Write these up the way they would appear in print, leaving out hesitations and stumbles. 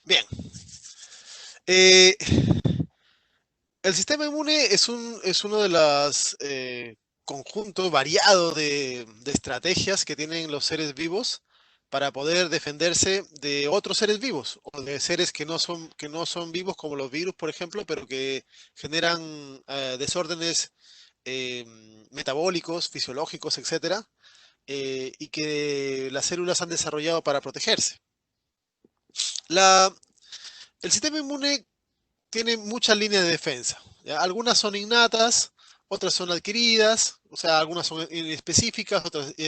Bien. Eh, el sistema inmune es uno de los conjuntos variados de estrategias que tienen los seres vivos para poder defenderse de otros seres vivos o de seres que no son vivos como los virus, por ejemplo, pero que generan desórdenes eh, metabólicos, fisiológicos, etcétera, y que las células han desarrollado para protegerse. La, el sistema inmune tiene muchas líneas de defensa. ¿Ya? Algunas son innatas, otras son adquiridas, o sea, algunas son específicas,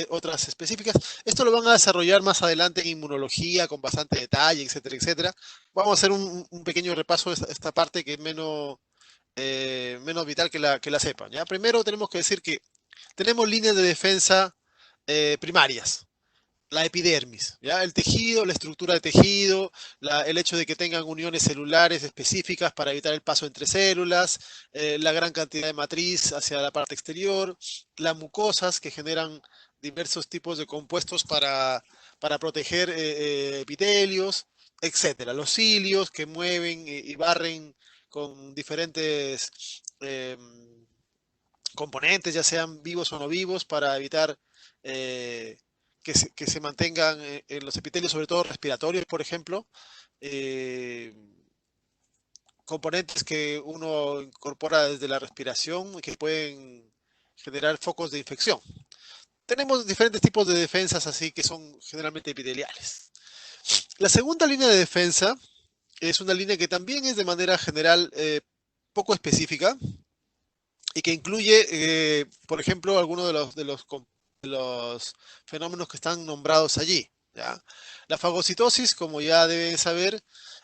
otras específicas. Esto lo van a desarrollar más adelante en inmunología con bastante detalle, etcétera, etcétera. Vamos a hacer un pequeño repaso de esta parte que es menos vital que la sepan. ¿Ya? Primero tenemos que decir que tenemos líneas de defensa primarias, la epidermis, ¿ya? El tejido, la estructura de tejido, el hecho de que tengan uniones celulares específicas para evitar el paso entre células, la gran cantidad de matriz hacia la parte exterior, las mucosas que generan diversos tipos de compuestos para proteger epitelios, etcétera. Los cilios que mueven y barren con diferentes componentes, ya sean vivos o no vivos, para evitar eh, que se mantengan en los epitelios, sobre todo respiratorios, por ejemplo, eh, componentes que uno incorpora desde la respiración y que pueden generar focos de infección. Tenemos diferentes tipos de defensas así que son generalmente epiteliales. La segunda línea de defensa es una línea que también es de manera general poco específica, y que incluye, por ejemplo, algunos de los fenómenos que están nombrados allí. ¿Ya? La fagocitosis, como ya deben saber,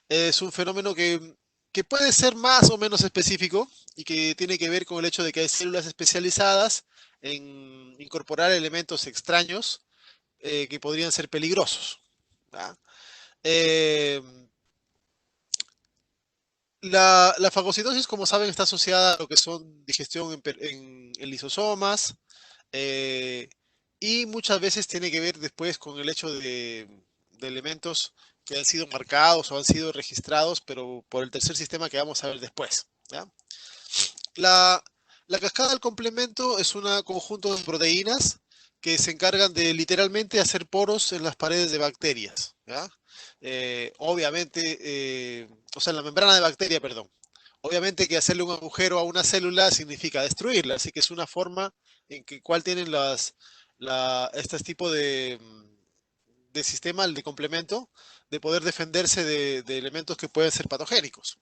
es un fenómeno que puede ser más o menos específico y que tiene que ver con el hecho de que hay células especializadas en incorporar elementos extraños que podrían ser peligrosos. ¿Ya? Eh, la fagocitosis, como saben, está asociada a lo que son digestión en lisosomas, eh, y muchas veces tiene que ver después con el hecho de elementos que han sido marcados o han sido registrados, pero por el tercer sistema que vamos a ver después. ¿Ya? La, la cascada del complemento es un conjunto de proteínas que se encargan de literalmente hacer poros en las paredes de bacterias. ¿Ya? Obviamente, o sea, en la membrana de bacteria, perdón. Obviamente que hacerle un agujero a una célula significa destruirla, así que es una forma en que cual tienen este tipo de sistema, el de complemento, de poder defenderse de elementos que pueden ser patogénicos.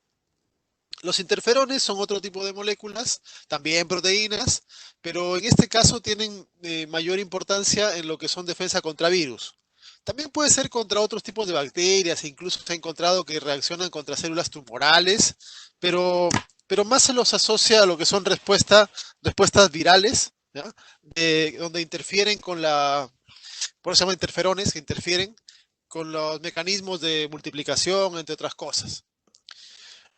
Los interferones son otro tipo de moléculas, también proteínas, pero en este caso tienen mayor importancia en lo que son defensa contra virus. También puede ser contra otros tipos de bacterias, e incluso se ha encontrado que reaccionan contra células tumorales, pero, pero más se los asocia a lo que son respuestas virales, ¿ya? Donde interfieren por eso se llama interferones, que interfieren con los mecanismos de multiplicación, entre otras cosas.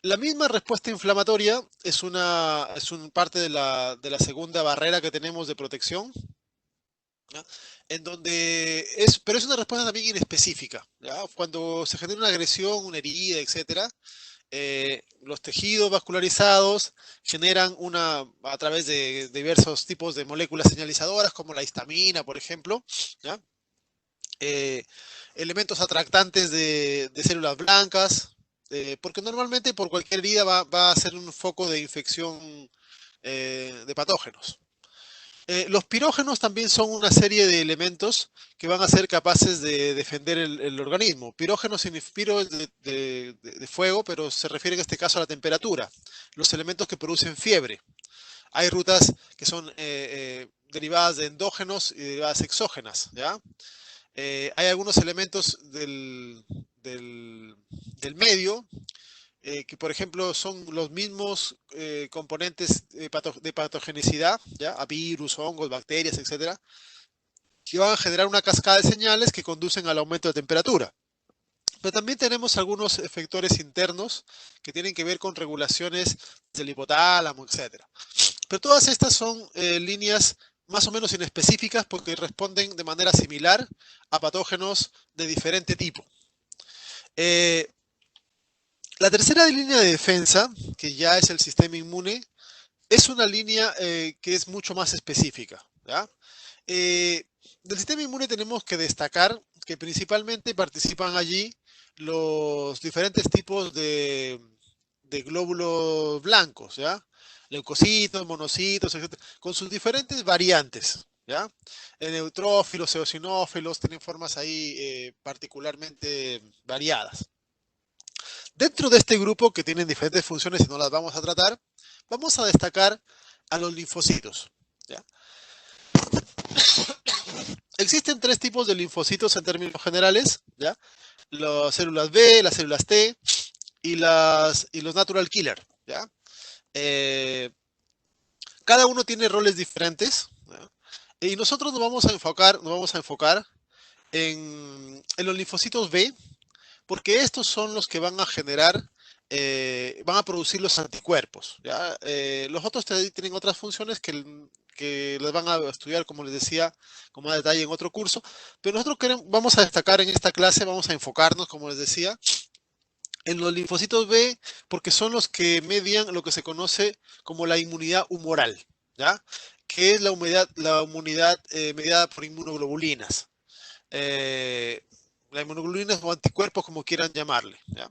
La misma respuesta inflamatoria es un parte de la segunda barrera que tenemos de protección, ¿ya? En donde pero es una respuesta también inespecífica, ¿ya? Cuando se genera una agresión, una herida, etcétera, los tejidos vascularizados generan a través de diversos tipos de moléculas señalizadoras, como la histamina, por ejemplo, ¿ya? Eh, elementos atractantes de células blancas, porque normalmente por cualquier herida va a ser un foco de infección de patógenos. Los pirógenos también son una serie de elementos que van a ser capaces de defender el organismo. Pirógeno significa piro es de fuego, pero se refiere en este caso a la temperatura. Los elementos que producen fiebre. Hay rutas que son derivadas de endógenos y derivadas exógenas, ¿ya? Hay algunos elementos del medio que, por ejemplo, son los mismos componentes de patogenicidad, ¿ya? A virus, hongos, bacterias, etcétera, que van a generar una cascada de señales que conducen al aumento de temperatura. Pero también tenemos algunos efectores internos que tienen que ver con regulaciones del hipotálamo, etcétera. Pero todas estas son líneas más o menos inespecíficas porque responden de manera similar a patógenos de diferente tipo. Eh, La tercera línea de defensa, que ya es el sistema inmune, es una línea que es mucho más específica, ¿ya? Del sistema inmune tenemos que destacar que principalmente participan allí los diferentes tipos de glóbulos blancos, ¿ya? Leucocitos, monocitos, etcétera, con sus diferentes variantes, ¿ya? Neutrófilos, eosinófilos, tienen formas ahí particularmente variadas. Dentro de este grupo, que tienen diferentes funciones y no las vamos a tratar, vamos a destacar a los linfocitos, ¿ya? Existen tres tipos de linfocitos en términos generales, ¿ya? Las células B, las células T y los natural killer, ¿ya? Eh, Cada uno tiene roles diferentes, ¿ya? Y nosotros nos vamos a enfocar en los linfocitos B, porque estos son los que van a generar, van a producir los anticuerpos, ¿ya? Los otros tienen otras funciones que les van a estudiar, como les decía, con más detalle en otro curso, pero nosotros vamos a destacar en esta clase, vamos a enfocarnos, como les decía, en los linfocitos B, porque son los que median lo que se conoce como la inmunidad humoral, ¿ya? Que es la inmunidad mediada por inmunoglobulinas. Eh, la inmunoglobulinas o anticuerpos, como quieran llamarle, ¿ya?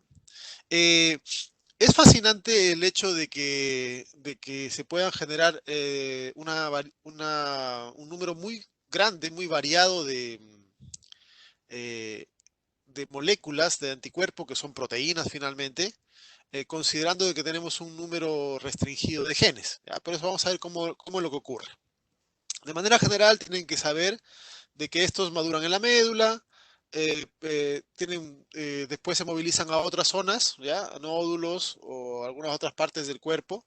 Eh, es fascinante el hecho de que se puedan generar un número muy grande, muy variado eh, de moléculas de anticuerpo, que son proteínas finalmente, considerando de que tenemos un número restringido de genes, ¿ya? Pero eso vamos a ver cómo es lo que ocurre. De manera general, tienen que saber de que estos maduran en la médula, después se movilizan a otras zonas, ¿ya? A nódulos o algunas otras partes del cuerpo,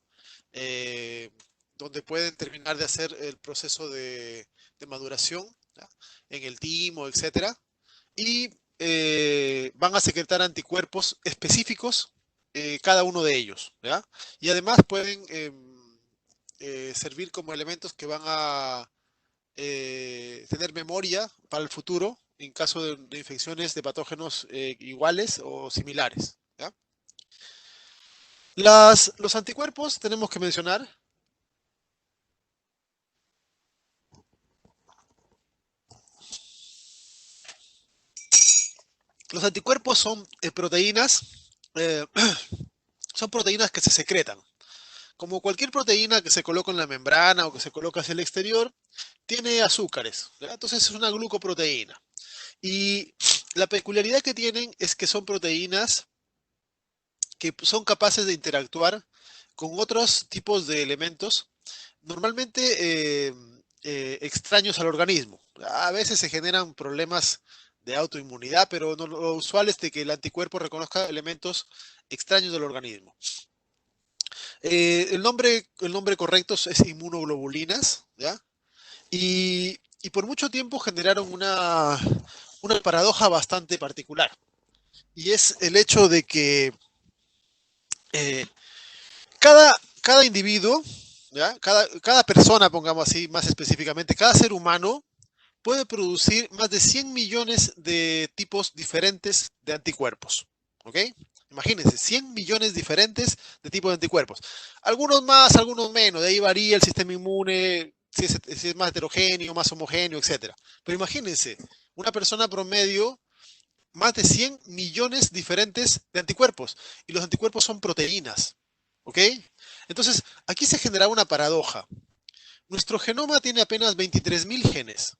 eh, donde pueden terminar de hacer el proceso de maduración, ¿ya? En el timo, etcétera, y van a secretar anticuerpos específicos, cada uno de ellos, ¿ya? Y además pueden servir como elementos que van a tener memoria para el futuro en caso de infecciones de patógenos iguales o similares, ¿ya? Los anticuerpos tenemos que mencionar. Los anticuerpos son proteínas, eh, son proteínas que se secretan. Como cualquier proteína que se coloca en la membrana o que se coloca hacia el exterior, tiene azúcares, ¿ya? Entonces es una glucoproteína. Y la peculiaridad que tienen es que son proteínas que son capaces de interactuar con otros tipos de elementos, normalmente extraños al organismo. A veces se generan problemas de autoinmunidad, pero no, lo usual es de que el anticuerpo reconozca elementos extraños del organismo. El nombre correcto es inmunoglobulinas, ¿ya? Y por mucho tiempo generaron una paradoja bastante particular. Y es el hecho de que eh, cada individuo, ¿ya? Cada persona, pongamos así más específicamente, cada ser humano puede producir más de 100 millones de tipos diferentes de anticuerpos. ¿Ok? Imagínense, 100 millones diferentes de tipos de anticuerpos. Algunos más, algunos menos. De ahí varía el sistema inmune, si es más heterogéneo, más homogéneo, etc. Pero imagínense, una persona promedio, más de 100 millones diferentes de anticuerpos. Y los anticuerpos son proteínas. ¿Ok? Entonces, aquí se genera una paradoja. Nuestro genoma tiene apenas 23.000 genes.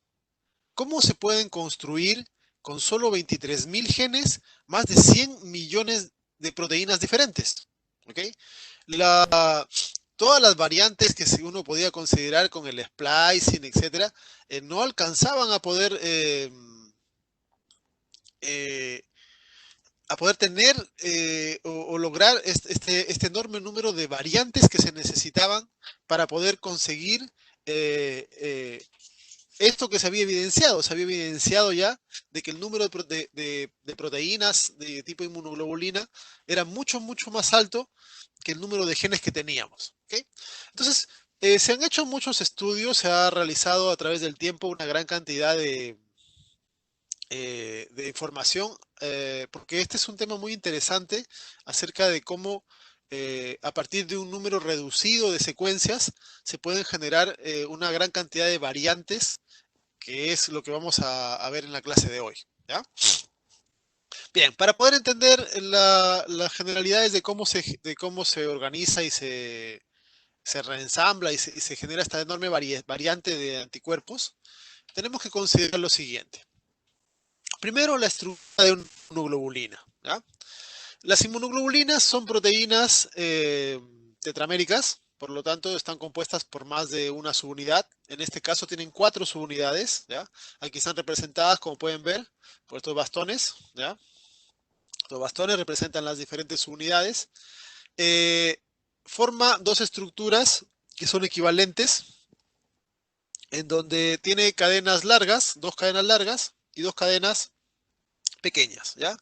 ¿Cómo se pueden construir con solo 23.000 genes más de 100 millones de proteínas diferentes? ¿Ok? La, Todas las variantes que uno podía considerar con el splicing, etcétera, no alcanzaban eh, a poder tener o lograr este enorme número de variantes que se necesitaban para poder conseguir eh, eh, esto que se había evidenciado ya de que el número de proteínas de tipo inmunoglobulina era mucho, mucho más alto que el número de genes que teníamos. ¿Okay? Entonces, se han hecho muchos estudios, se ha realizado a través del tiempo una gran cantidad de información porque este es un tema muy interesante acerca de cómo a partir de un número reducido de secuencias se pueden generar una gran cantidad de variantes, que es lo que vamos a ver en la clase de hoy. ¿Ya? Bien, para poder entender las generalidades de cómo se organiza y se reensambla y se genera esta enorme variante de anticuerpos, tenemos que considerar lo siguiente. Primero, la estructura de una inmunoglobulina. ¿Ya? Las inmunoglobulinas son proteínas tetraméricas, por lo tanto están compuestas por más de una subunidad. En este caso tienen 4 subunidades. ¿Ya? Aquí están representadas, como pueden ver, por estos bastones. ¿Ya? Los bastones representan las diferentes subunidades. Eh, Forma dos estructuras que son equivalentes, en donde tiene cadenas largas, 2 cadenas largas y 2 cadenas pequeñas. ¿Ya?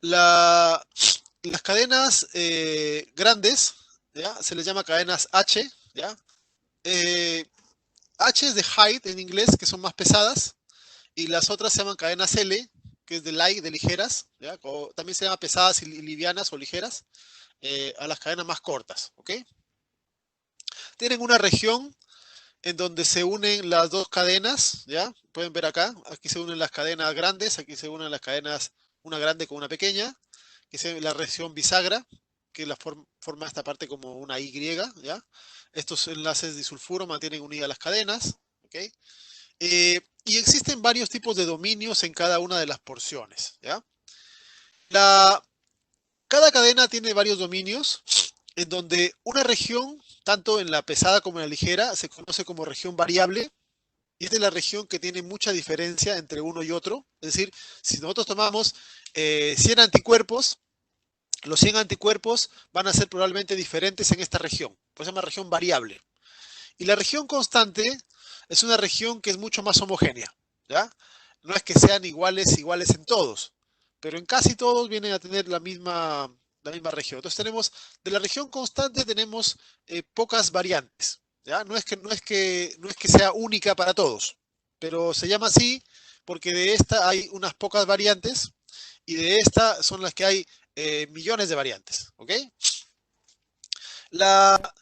Las cadenas grandes, ¿ya? Se les llama cadenas H, ¿ya? Eh, H es de height en inglés, que son más pesadas, y las otras se llaman cadenas L, que es de light, de ligeras, ¿ya? También se llama pesadas y livianas o ligeras, a las cadenas más cortas, ¿ok? Tienen una región en donde se unen las 2 cadenas, ¿ya? Pueden ver acá, aquí se unen las cadenas grandes, aquí se unen las cadenas, una grande con una pequeña, que es la región bisagra, que forma esta parte como una Y, ¿ya? Estos enlaces disulfuro mantienen unidas las cadenas, ¿ok? Y existen varios tipos de dominios en cada una de las porciones, ¿ya? La, Cada cadena tiene varios dominios, en donde una región, tanto en la pesada como en la ligera, se conoce como región variable, y esta es la región que tiene mucha diferencia entre uno y otro. Es decir, si nosotros tomamos 100 anticuerpos, los 100 anticuerpos van a ser probablemente diferentes en esta región. Pues se llama región variable. Y la región constante es una región que es mucho más homogénea. ¿Ya? No es que sean iguales en todos, pero en casi todos vienen a tener la misma región. Entonces tenemos, de la región constante tenemos pocas variantes. ¿Ya? No es que sea única para todos, pero se llama así porque de esta hay unas pocas variantes y de esta son las que hay millones de variantes. ¿Ok? La,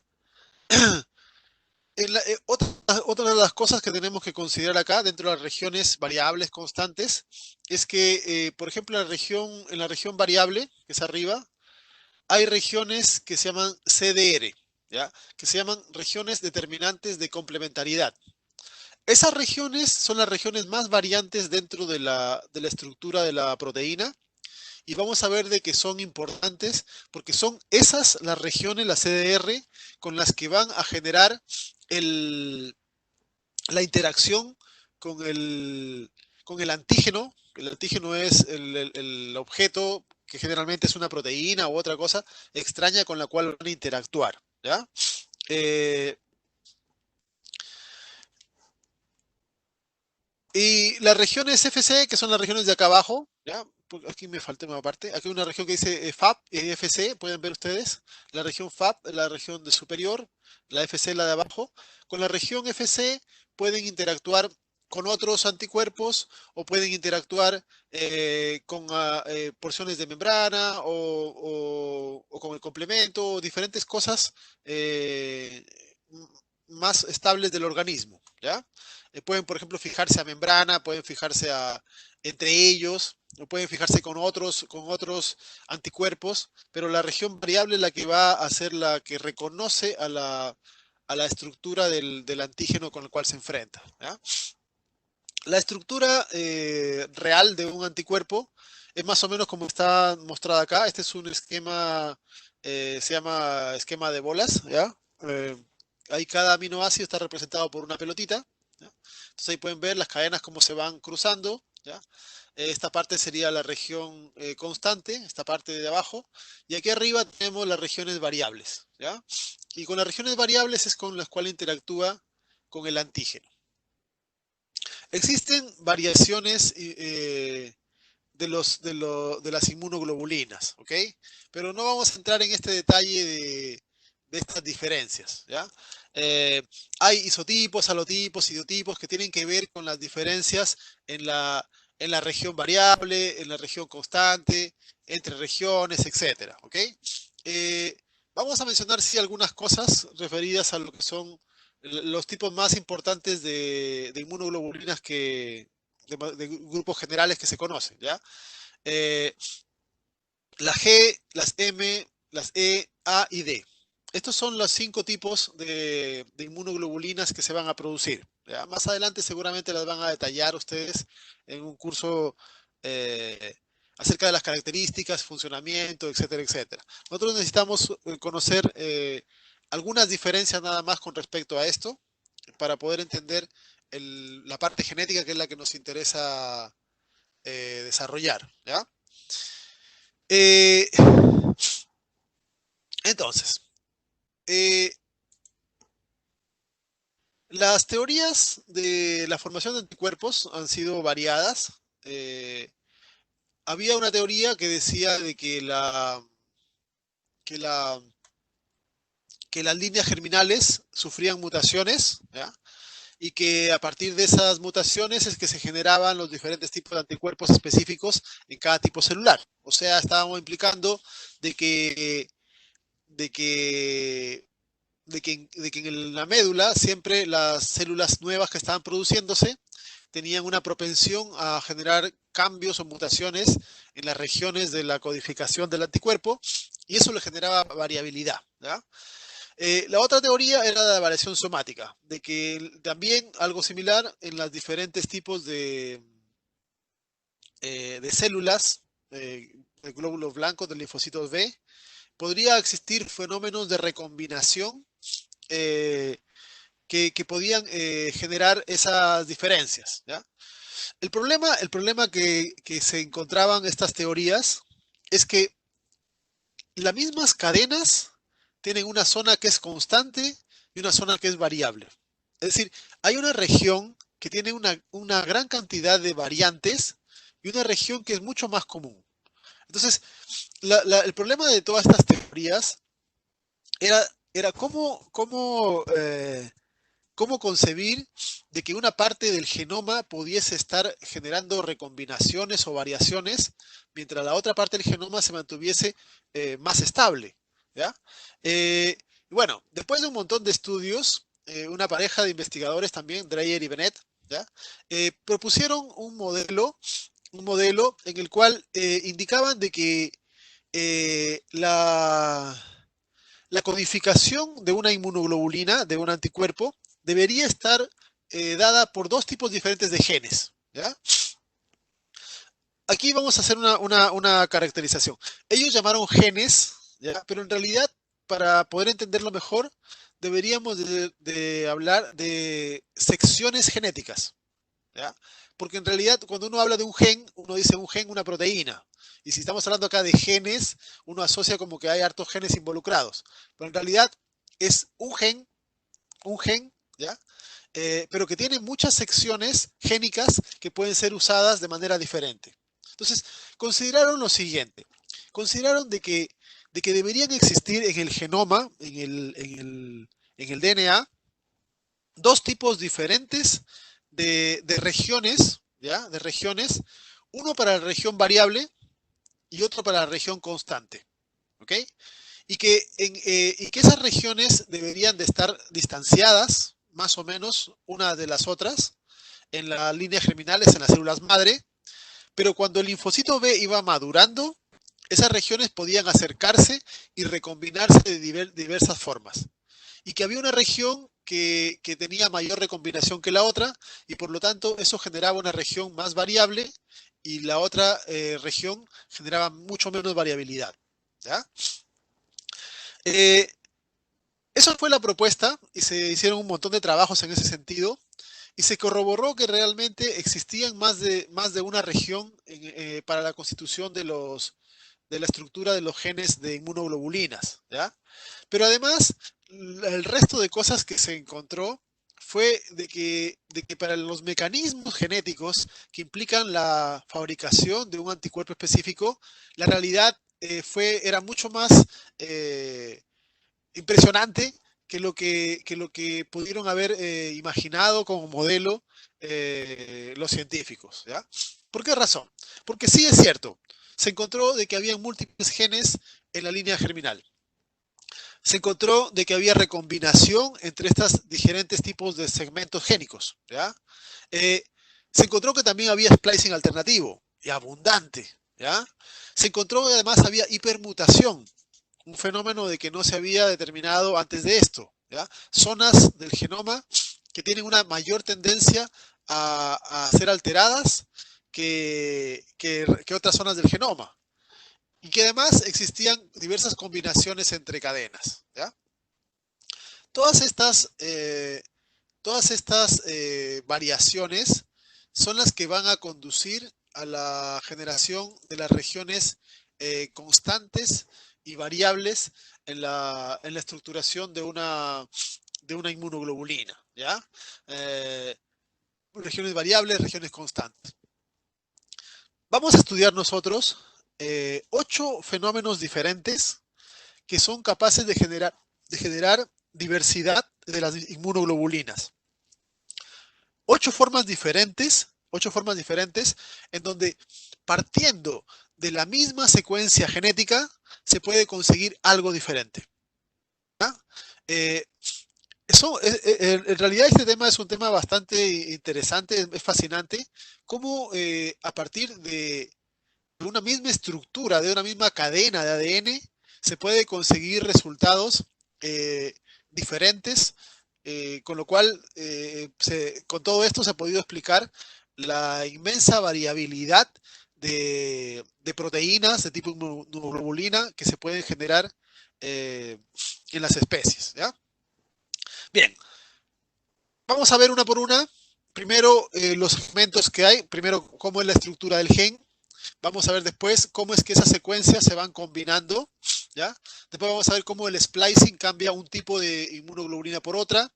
otra de las cosas que tenemos que considerar acá dentro de las regiones variables constantes es que, por ejemplo, en la región variable, que es arriba, hay regiones que se llaman CDR, ¿ya? Que se llaman regiones determinantes de complementariedad. Esas regiones son las regiones más variantes dentro de la estructura de la proteína y vamos a ver de que son importantes porque son esas las regiones, las CDR, con las que van a generar el, la interacción con con el antígeno. El antígeno es el objeto que generalmente es una proteína u otra cosa extraña con la cual van a interactuar. ¿Ya? Eh, y las regiones FC, que son las regiones de acá abajo, ¿ya? Aquí me falta una parte. Aquí hay una región que dice FAB y FC, pueden ver ustedes. La región FAB es la región de superior, la FC es la de abajo. Con la región FC pueden interactuar con otros anticuerpos o pueden interactuar con porciones de membrana o con el complemento, o diferentes cosas más estables del organismo, ¿ya? Pueden, por ejemplo, fijarse a membrana, pueden fijarse entre ellos, o pueden fijarse con otros anticuerpos, pero la región variable es la que va a ser la que reconoce a la estructura del antígeno con el cual se enfrenta. ¿Ya? La estructura real de un anticuerpo es más o menos como está mostrada acá. Este es un esquema, se llama esquema de bolas, ¿ya? Ahí cada aminoácido está representado por una pelotita, ¿ya? Entonces ahí pueden ver las cadenas cómo se van cruzando, ¿ya? Esta parte sería la región constante, esta parte de abajo, y aquí arriba tenemos las regiones variables, ¿ya? Y con las regiones variables es con las cuales interactúa con el antígeno. Existen variaciones de las inmunoglobulinas, ¿ok? Pero no vamos a entrar en este detalle de estas diferencias, ¿ya? Hay isotipos, alotipos, idiotipos que tienen que ver con las diferencias en en la región variable, en la región constante, entre regiones, etcétera, ¿ok? Vamos a mencionar, sí, algunas cosas referidas a lo que son los tipos más importantes de inmunoglobulinas de grupos generales que se conocen, ¿ya? Eh, la G, las M, las E, A y D. Estos son los 5 tipos de inmunoglobulinas que se van a producir. ¿Ya? Más adelante seguramente las van a detallar ustedes en un curso eh, acerca de las características, funcionamiento, etcétera, etcétera. Nosotros necesitamos conocer algunas diferencias nada más con respecto a esto para poder entender la parte genética que es la que nos interesa desarrollar. ¿Ya? Eh, entonces, eh, las teorías de la formación de anticuerpos han sido variadas. Eh, Había una teoría que decía de que la, que las líneas germinales sufrían mutaciones, ¿ya? Y que a partir de esas mutaciones es que se generaban los diferentes tipos de anticuerpos específicos en cada tipo celular. O sea, estábamos implicando de que, de que de que en la médula siempre las células nuevas que estaban produciéndose tenían una propensión a generar cambios o mutaciones en las regiones de la codificación del anticuerpo y eso le generaba variabilidad. ¿Ya? La otra teoría era la variación somática, de que también algo similar en los diferentes tipos de células, de glóbulos blancos, de linfocitos B, podría existir fenómenos de recombinación eh, que podían generar esas diferencias. ¿Ya? El problema que se encontraban estas teorías es que las mismas cadenas tienen una zona que es constante y una zona que es variable. Es decir, hay una región que tiene una gran cantidad de variantes y una región que es mucho más común. Entonces, el problema de todas estas teorías era cómo concebir de que una parte del genoma pudiese estar generando recombinaciones o variaciones, mientras la otra parte del genoma se mantuviese más estable. ¿Ya? Bueno, después de un montón de estudios, una pareja de investigadores también, Dreyer y Bennett, ¿ya? Propusieron un modelo en el cual indicaban de que la codificación de una inmunoglobulina, de un anticuerpo, debería estar dada por dos tipos diferentes de genes. ¿Ya? Aquí vamos a hacer una caracterización. Ellos llamaron genes, ¿ya? Pero en realidad, para poder entenderlo mejor, deberíamos de hablar de secciones genéticas. ¿Ya? Porque en realidad cuando uno habla de un gen, uno dice un gen, una proteína. Y si estamos hablando acá de genes, uno asocia como que hay hartos genes involucrados. Pero en realidad es un gen, ¿ya? Pero que tiene muchas secciones génicas que pueden ser usadas de manera diferente. Entonces, consideraron lo siguiente. Consideraron de que deberían existir en el genoma, en el DNA, dos tipos diferentes de regiones, ¿ya? De regiones, uno para la región variable y otro para la región constante, ¿ok? Y que esas regiones deberían de estar distanciadas, más o menos, una de las otras, en las líneas germinales, en las células madre, pero cuando el linfocito B iba madurando, esas regiones podían acercarse y recombinarse de diversas formas y que había una región que tenía mayor recombinación que la otra y por lo tanto eso generaba una región más variable y la otra región generaba mucho menos variabilidad. ¿Ya? Eh, Eso fue la propuesta y se hicieron un montón de trabajos en ese sentido y se corroboró que realmente existían más de una región para la constitución de la estructura de los genes de inmunoglobulinas. ¿Ya? Pero además, el resto de cosas que se encontró fue de que para los mecanismos genéticos que implican la fabricación de un anticuerpo específico, la realidad era mucho más eh, impresionante que lo que pudieron haber imaginado como modelo los científicos, ¿ya? ¿Por qué razón? Porque sí es cierto, se encontró de que había múltiples genes en la línea germinal. Se encontró de que había recombinación entre estos diferentes tipos de segmentos génicos, ¿ya? Eh, Se encontró que también había splicing alternativo y abundante, ¿ya? Se encontró que además había hipermutación, un fenómeno de que no se había determinado antes de esto, ¿ya? Zonas del genoma que tienen una mayor tendencia a ser alteradas que otras zonas del genoma. Y que además existían diversas combinaciones entre cadenas, ¿ya? Todas estas, variaciones son las que van a conducir a la generación de las regiones constantes y variables en la estructuración de una inmunoglobulina, ¿ya? Eh, Regiones variables, regiones constantes. Vamos a estudiar nosotros 8 fenómenos diferentes que son capaces de generar diversidad de las inmunoglobulinas. 8 formas diferentes en donde partiendo de la misma secuencia genética se puede conseguir algo diferente. ¿Ya? Eh, en realidad este tema es un tema bastante interesante, es fascinante, cómo a partir de una misma estructura, de una misma cadena de ADN, se puede conseguir resultados eh, diferentes, con lo cual con todo esto se ha podido explicar la inmensa variabilidad de proteínas de tipo inmunoglobulina que se pueden generar en las especies, ¿ya? Bien, vamos a ver una por una. Primero, los segmentos que hay. Primero, cómo es la estructura del gen. Vamos a ver después cómo es que esas secuencias se van combinando, ¿ya? Después vamos a ver cómo el splicing cambia un tipo de inmunoglobulina por otra.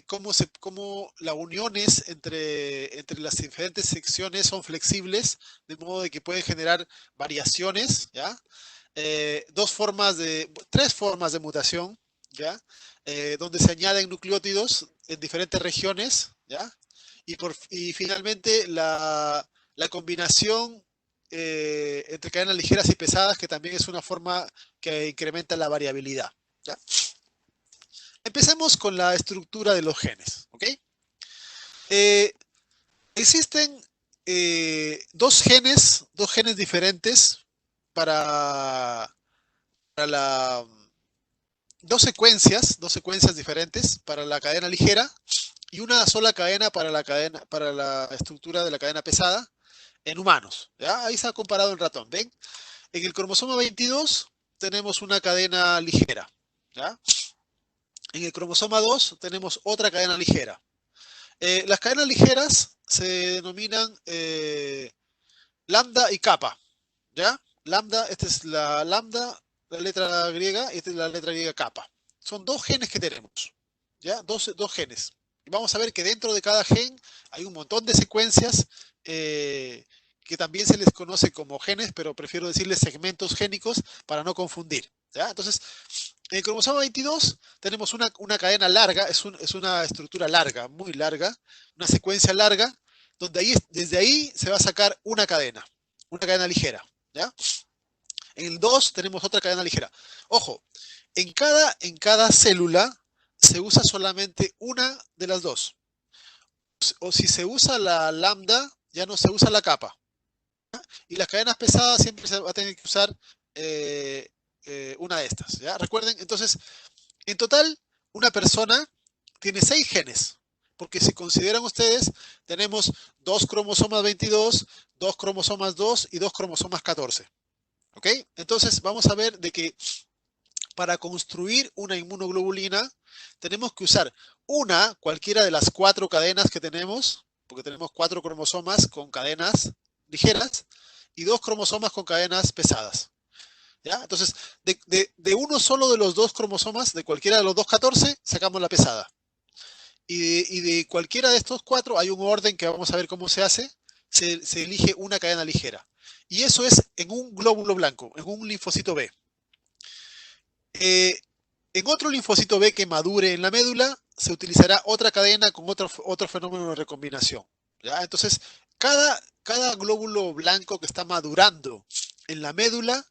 Cómo las uniones entre las diferentes secciones son flexibles, de modo de que pueden generar variaciones, ¿ya? Tres formas de mutación, ¿ya? Donde se añaden nucleótidos en diferentes regiones, ¿ya? Y finalmente la combinación entre cadenas ligeras y pesadas, que también es una forma que incrementa la variabilidad, ¿ya? Empecemos con la estructura de los genes, ¿ok? Eh, Existen dos genes diferentes para, para la, dos secuencias diferentes para la cadena ligera y una sola cadena para la estructura de la cadena pesada en humanos, ¿ya? Ahí se ha comparado en ratón, ¿ven? En el cromosoma 22 tenemos una cadena ligera, ¿ya? En el cromosoma 2 tenemos otra cadena ligera. Las cadenas ligeras se denominan lambda y kappa, ¿ya? Lambda, esta es la lambda, la letra griega, y esta es la letra griega kappa. Son dos genes que tenemos, ¿ya? Dos genes. Y vamos a ver que dentro de cada gen hay un montón de secuencias que también se les conoce como genes, pero prefiero decirles segmentos génicos para no confundir, ¿ya? Entonces, en el cromosoma 22 tenemos una cadena larga, es una estructura larga, muy larga, una secuencia larga, donde desde ahí se va a sacar una cadena ligera, ¿ya? En el 2 tenemos otra cadena ligera. Ojo, en cada célula se usa solamente una de las dos. O si se usa la lambda, ya no se usa la capa. Y las cadenas pesadas siempre se va a tener que usar una de estas, ¿ya? Recuerden, entonces, en total, una persona tiene 6 genes, porque si consideran ustedes, tenemos 2 cromosomas 22, 2 cromosomas 2 y 2 cromosomas 14. ¿Ok? Entonces, vamos a ver de que para construir una inmunoglobulina tenemos que usar cualquiera de las 4 cadenas que tenemos, porque tenemos 4 cromosomas con cadenas ligeras y 2 cromosomas con cadenas pesadas. ¿Ya? Entonces, de uno solo de los 2 cromosomas, de cualquiera de los 2 14, sacamos la pesada. Y de cualquiera de estos 4 hay un orden que vamos a ver cómo se hace. Se elige una cadena ligera. Y eso es en un glóbulo blanco, en un linfocito B. En otro linfocito B que madure en la médula, se utilizará otra cadena con otro fenómeno de recombinación. ¿Ya? Entonces, cada glóbulo blanco que está madurando en la médula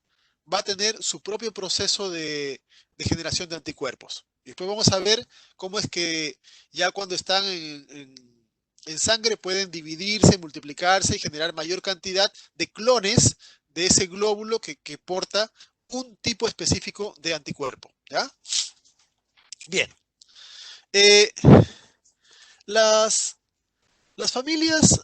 va a tener su propio proceso de generación de anticuerpos. Y después vamos a ver cómo es que ya cuando están en sangre pueden dividirse, multiplicarse y generar mayor cantidad de clones de ese glóbulo que porta un tipo específico de anticuerpo. ¿Ya? Bien. Eh, las, las familias,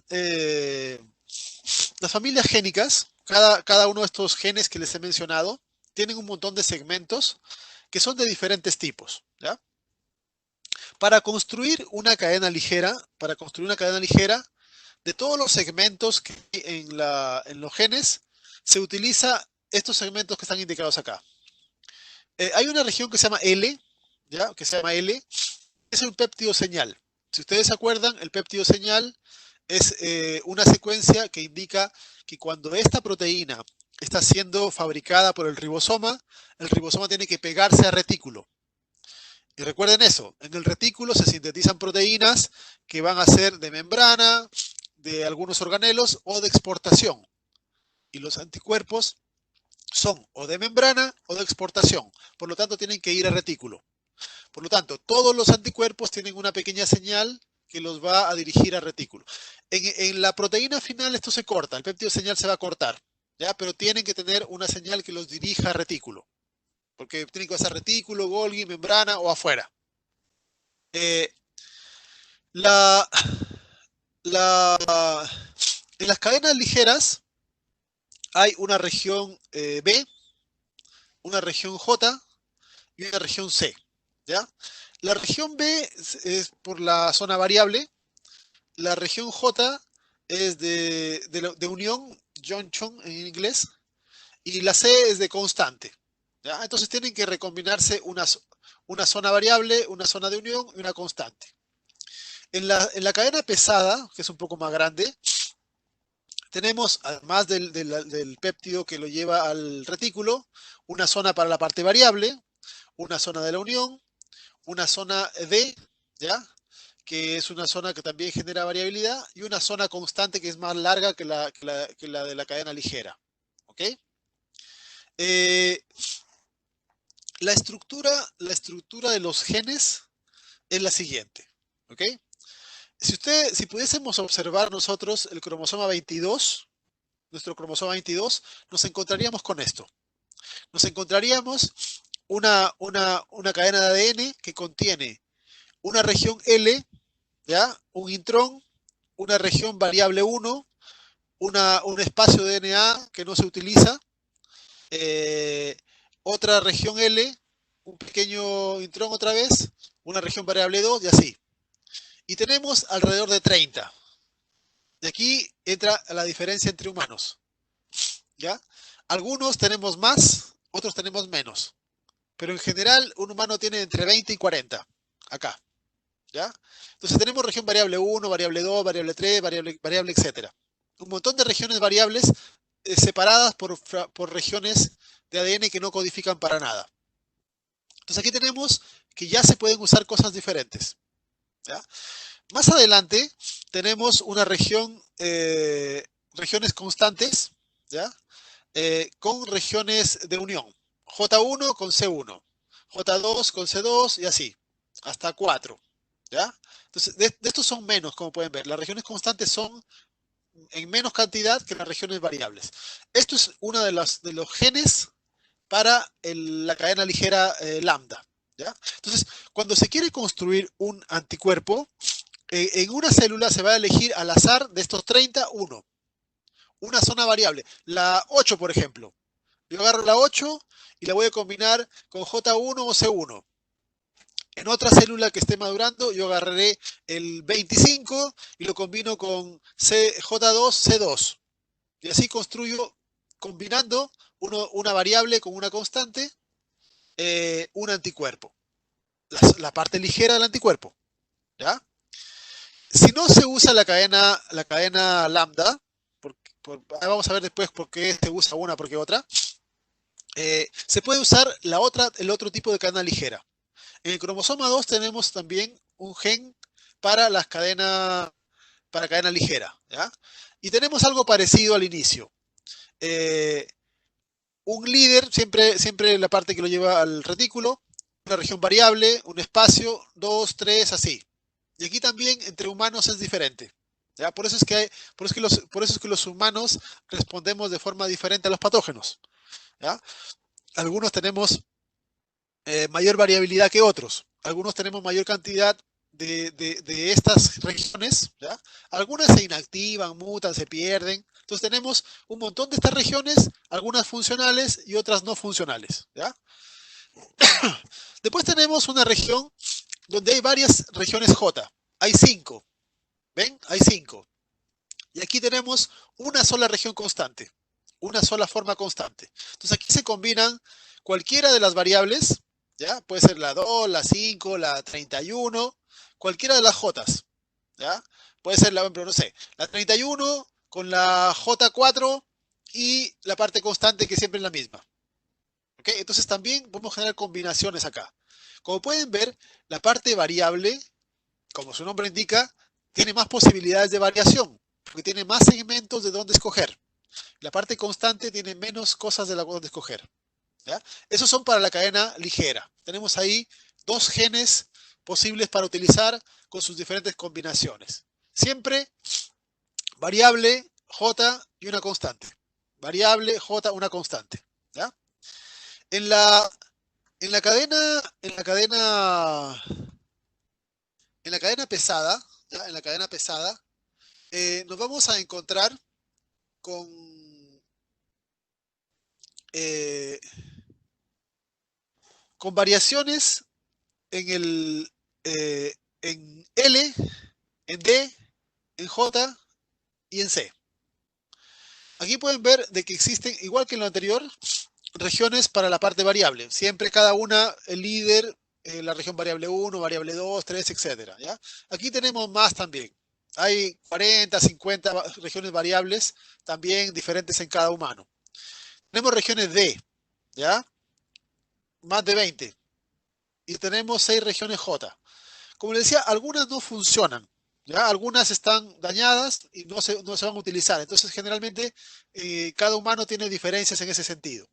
las familias génicas, cada uno de estos genes que les he mencionado, tienen un montón de segmentos que son de diferentes tipos. ¿Ya? Para construir una cadena ligera, de todos los segmentos que hay en los genes, se utiliza estos segmentos que están indicados acá. Hay una región que se llama L, ¿ya? Que se llama L, es el péptido señal. Si ustedes se acuerdan, el péptido señal es una secuencia que indica que cuando esta proteína está siendo fabricada por el ribosoma tiene que pegarse al retículo. Y recuerden eso, en el retículo se sintetizan proteínas que van a ser de membrana, de algunos organelos o de exportación. Y los anticuerpos son o de membrana o de exportación. Por lo tanto, tienen que ir al retículo. Por lo tanto, todos los anticuerpos tienen una pequeña señal que los va a dirigir al retículo. En la proteína final esto se corta, el péptido señal se va a cortar, ¿ya? Pero tienen que tener una señal que los dirija al retículo. Porque tienen que pasar retículo, Golgi, membrana o afuera. La, en las cadenas ligeras hay una región B, una región J y una región C. ¿Ya? La región B es por la zona variable, la región J es de unión, junction en inglés, y la C es de constante. ¿Ya? Entonces tienen que recombinarse una zona variable, una zona de unión y una constante. En la cadena pesada, que es un poco más grande, tenemos, además del péptido que lo lleva al retículo, una zona para la parte variable, una zona de la unión, una zona D, ¿ya? Que es una zona que también genera variabilidad, y una zona constante que es más larga que la de la cadena ligera. ¿Ok? La estructura de los genes es la siguiente. ¿Ok? Si pudiésemos observar nosotros el cromosoma 22, nuestro cromosoma 22, nos encontraríamos con esto. Nos encontraríamos una cadena de ADN que contiene una región L, ¿ya? Un intrón, una región variable 1, un espacio de DNA que no se utiliza, otra región L, un pequeño intrón otra vez, una región variable 2 y así. Y tenemos alrededor de 30. Y aquí entra la diferencia entre humanos. ¿Ya? Algunos tenemos más, otros tenemos menos. Pero en general, un humano tiene entre 20 y 40. Acá. ¿Ya? Entonces tenemos región variable 1, variable 2, variable 3, variable etc. Un montón de regiones variables separadas por regiones de ADN que no codifican para nada. Entonces aquí tenemos que ya se pueden usar cosas diferentes. ¿Ya? Más adelante tenemos una región, regiones constantes, ¿ya? Con regiones de unión. J1 con C1, J2 con C2 y así, hasta 4. ¿Ya? Entonces, de estos son menos, como pueden ver. Las regiones constantes son en menos cantidad que las regiones variables. Esto es uno de los genes para la cadena ligera lambda. ¿Ya? Entonces, cuando se quiere construir un anticuerpo, en una célula se va a elegir al azar de estos 30, uno. Una zona variable. La 8, por ejemplo. Yo agarro la 8 y la voy a combinar con J1 o C1. En otra célula que esté madurando, yo agarraré el 25 y lo combino con J2, C2. Y así construyo, combinando una variable con una constante, un anticuerpo. La parte ligera del anticuerpo. ¿Ya? Si no se usa la cadena lambda, vamos a ver después por qué se usa una, por qué otra, se puede usar el otro tipo de cadena ligera. En el cromosoma 2 tenemos también un gen para las cadenas, para cadena ligera, ¿ya? Y tenemos algo parecido al inicio. Eh, un líder, siempre la parte que lo lleva al retículo, una región variable, un espacio, 2, 3, así. Y aquí también entre humanos es diferente. ¿Ya? Por eso es que los humanos respondemos de forma diferente a los patógenos. ¿Ya? Algunos tenemos mayor variabilidad que otros. Algunos tenemos mayor cantidad de estas regiones. ¿Ya? Algunas se inactivan, mutan, se pierden. Entonces tenemos un montón de estas regiones, algunas funcionales y otras no funcionales. ¿Ya? Después tenemos una región donde hay varias regiones J. Hay 5. ¿Ven? Hay 5. Y aquí tenemos una sola región constante, una sola forma constante. Entonces aquí se combinan cualquiera de las variables, ¿ya? Puede ser la 2, la 5, la 31, cualquiera de las J, ¿ya? Puede ser, no sé, la 31 con la J4 y la parte constante que siempre es la misma. ¿Ok? Entonces también podemos generar combinaciones acá. Como pueden ver, la parte variable, como su nombre indica, tiene más posibilidades de variación, porque tiene más segmentos de dónde escoger. La parte constante tiene menos cosas de la dónde escoger. ¿Ya? Esos son para la cadena ligera. Tenemos ahí 2 genes posibles para utilizar con sus diferentes combinaciones. Siempre variable J y una constante. Variable J, una constante. ¿Ya? En la, en la cadena, en la cadena, en la cadena pesada, ¿ya? En la cadena pesada, nos vamos a encontrar con, eh, con variaciones en en L, en D, en J y en C. Aquí pueden ver de que existen, igual que en lo anterior, regiones para la parte variable. Siempre cada una, el líder, la región variable 1, variable 2, 3, etcétera. ¿Ya? Aquí tenemos más también. Hay 40, 50 regiones variables, también diferentes en cada humano. Tenemos regiones D, ¿ya? Más de 20. Y tenemos 6 regiones J. Como les decía, algunas no funcionan. ¿Ya? Algunas están dañadas y no se van a utilizar. Entonces, generalmente, cada humano tiene diferencias en ese sentido.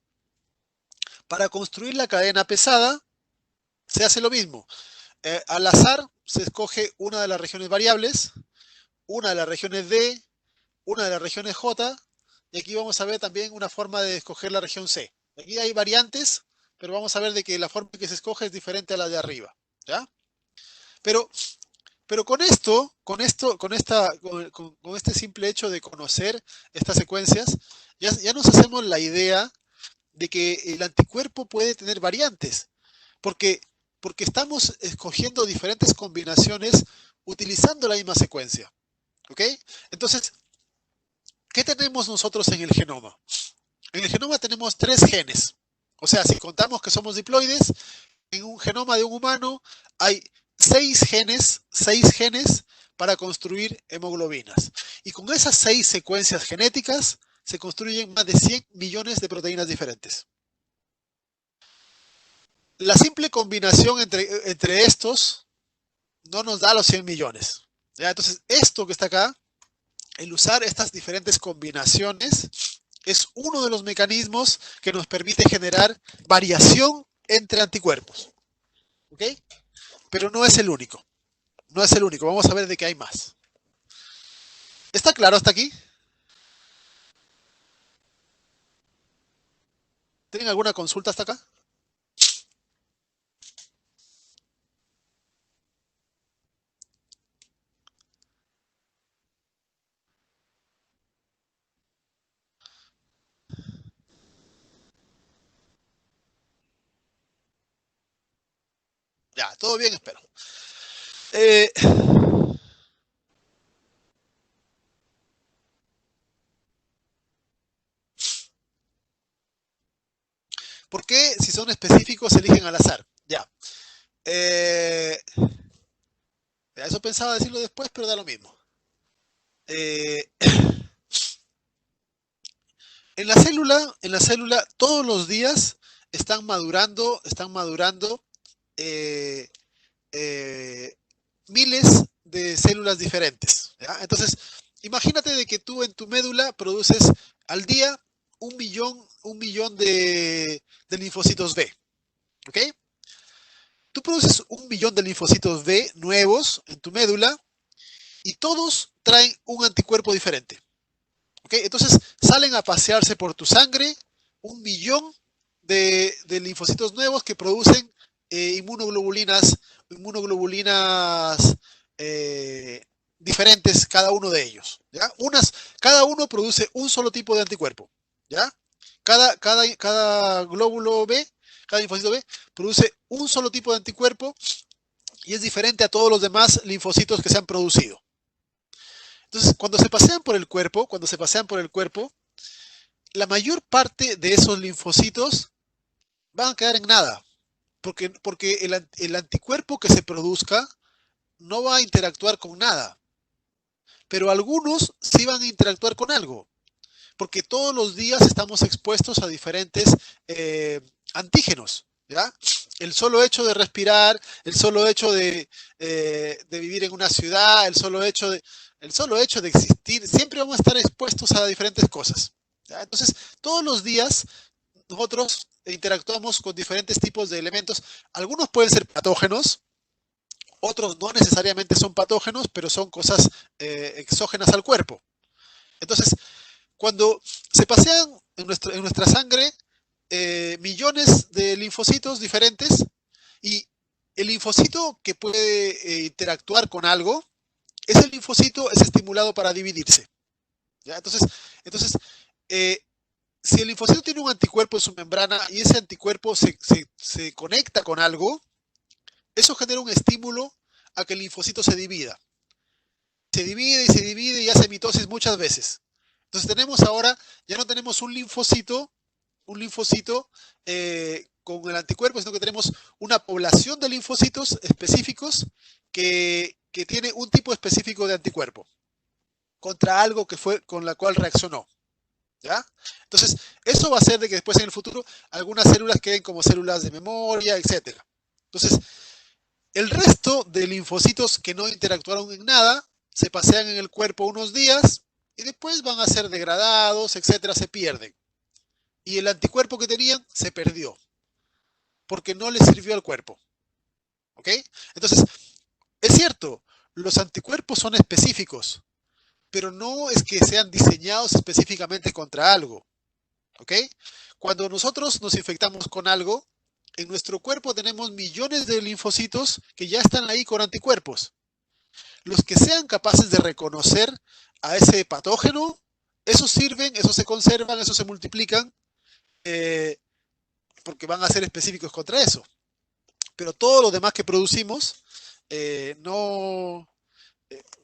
Para construir la cadena pesada, se hace lo mismo. Al azar, se escoge una de las regiones variables, una de las regiones D, una de las regiones J, y aquí vamos a ver también una forma de escoger la región C. Aquí hay variantes, pero vamos a ver de que la forma que se escoge es diferente a la de arriba. ¿Ya? Pero Pero con este simple hecho de conocer estas secuencias, ya nos hacemos la idea de que el anticuerpo puede tener variantes, porque, porque estamos escogiendo diferentes combinaciones utilizando la misma secuencia. ¿Ok? Entonces, ¿qué tenemos nosotros en el genoma? En el genoma tenemos 3 genes. O sea, si contamos que somos diploides, en un genoma de un humano hay 6 genes para construir hemoglobinas. Y con esas 6 secuencias genéticas se construyen más de 100 millones de proteínas diferentes. La simple combinación entre estos no nos da los 100 millones. ¿Ya? Entonces, esto que está acá, el usar estas diferentes combinaciones, es uno de los mecanismos que nos permite generar variación entre anticuerpos. ¿Ok? Pero no es el único. No es el único. Vamos a ver de qué hay más. ¿Está claro hasta aquí? ¿Tienen alguna consulta hasta acá? Ya, todo bien, espero. Eh, ¿Por qué si son específicos se eligen al azar? Ya. Eh, Eso pensaba decirlo después, pero da lo mismo. Eh, en la célula todos los días están madurando eh, eh, miles de células diferentes, ¿ya? Entonces, imagínate de que tú en tu médula produces al día un millón de linfocitos B, ¿ok? Tú produces un millón de linfocitos B nuevos en tu médula y todos traen un anticuerpo diferente, ¿ok? Entonces, salen a pasearse por tu sangre un millón de linfocitos nuevos que producen inmunoglobulinas, inmunoglobulinas eh, diferentes cada uno de ellos, ¿ya? Cada uno produce un solo tipo de anticuerpo, ¿ya? Cada glóbulo B, cada linfocito B, produce un solo tipo de anticuerpo y es diferente a todos los demás linfocitos que se han producido. Entonces, cuando se pasean por el cuerpo, la mayor parte de esos linfocitos van a quedar en nada, porque el anticuerpo que se produzca no va a interactuar con nada, pero algunos sí van a interactuar con algo, porque todos los días estamos expuestos a diferentes antígenos, ¿ya? El solo hecho de respirar, el solo hecho de vivir en una ciudad, el solo hecho de existir, siempre vamos a estar expuestos a diferentes cosas, ¿ya? Entonces, todos los días nosotros interactuamos con diferentes tipos de elementos. Algunos pueden ser patógenos, otros no necesariamente son patógenos, pero son cosas exógenas al cuerpo. Entonces, cuando se pasean en nuestra sangre millones de linfocitos diferentes y el linfocito que puede interactuar con algo, ese linfocito es estimulado para dividirse, ¿ya? Entonces eh, si el linfocito tiene un anticuerpo en su membrana y ese anticuerpo se conecta con algo, eso genera un estímulo a que el linfocito se divida. Se divide y se divide y hace mitosis muchas veces. Entonces tenemos ahora, ya no tenemos un linfocito con el anticuerpo, sino que tenemos una población de linfocitos específicos que tiene un tipo específico de anticuerpo contra algo que fue con la cual reaccionó, ¿ya? Entonces, eso va a hacer de que después en el futuro algunas células queden como células de memoria, etcétera. Entonces, el resto de linfocitos que no interactuaron en nada se pasean en el cuerpo unos días y después van a ser degradados, etcétera, se pierden. Y el anticuerpo que tenían se perdió porque no les sirvió al cuerpo. ¿Ok? Entonces, es cierto, los anticuerpos son específicos, pero no es que sean diseñados específicamente contra algo. ¿Ok? Cuando nosotros nos infectamos con algo, en nuestro cuerpo tenemos millones de linfocitos que ya están ahí con anticuerpos. Los que sean capaces de reconocer a ese patógeno, esos sirven, esos se conservan, esos se multiplican, eh, porque van a ser específicos contra eso. Pero todo lo demás que producimos no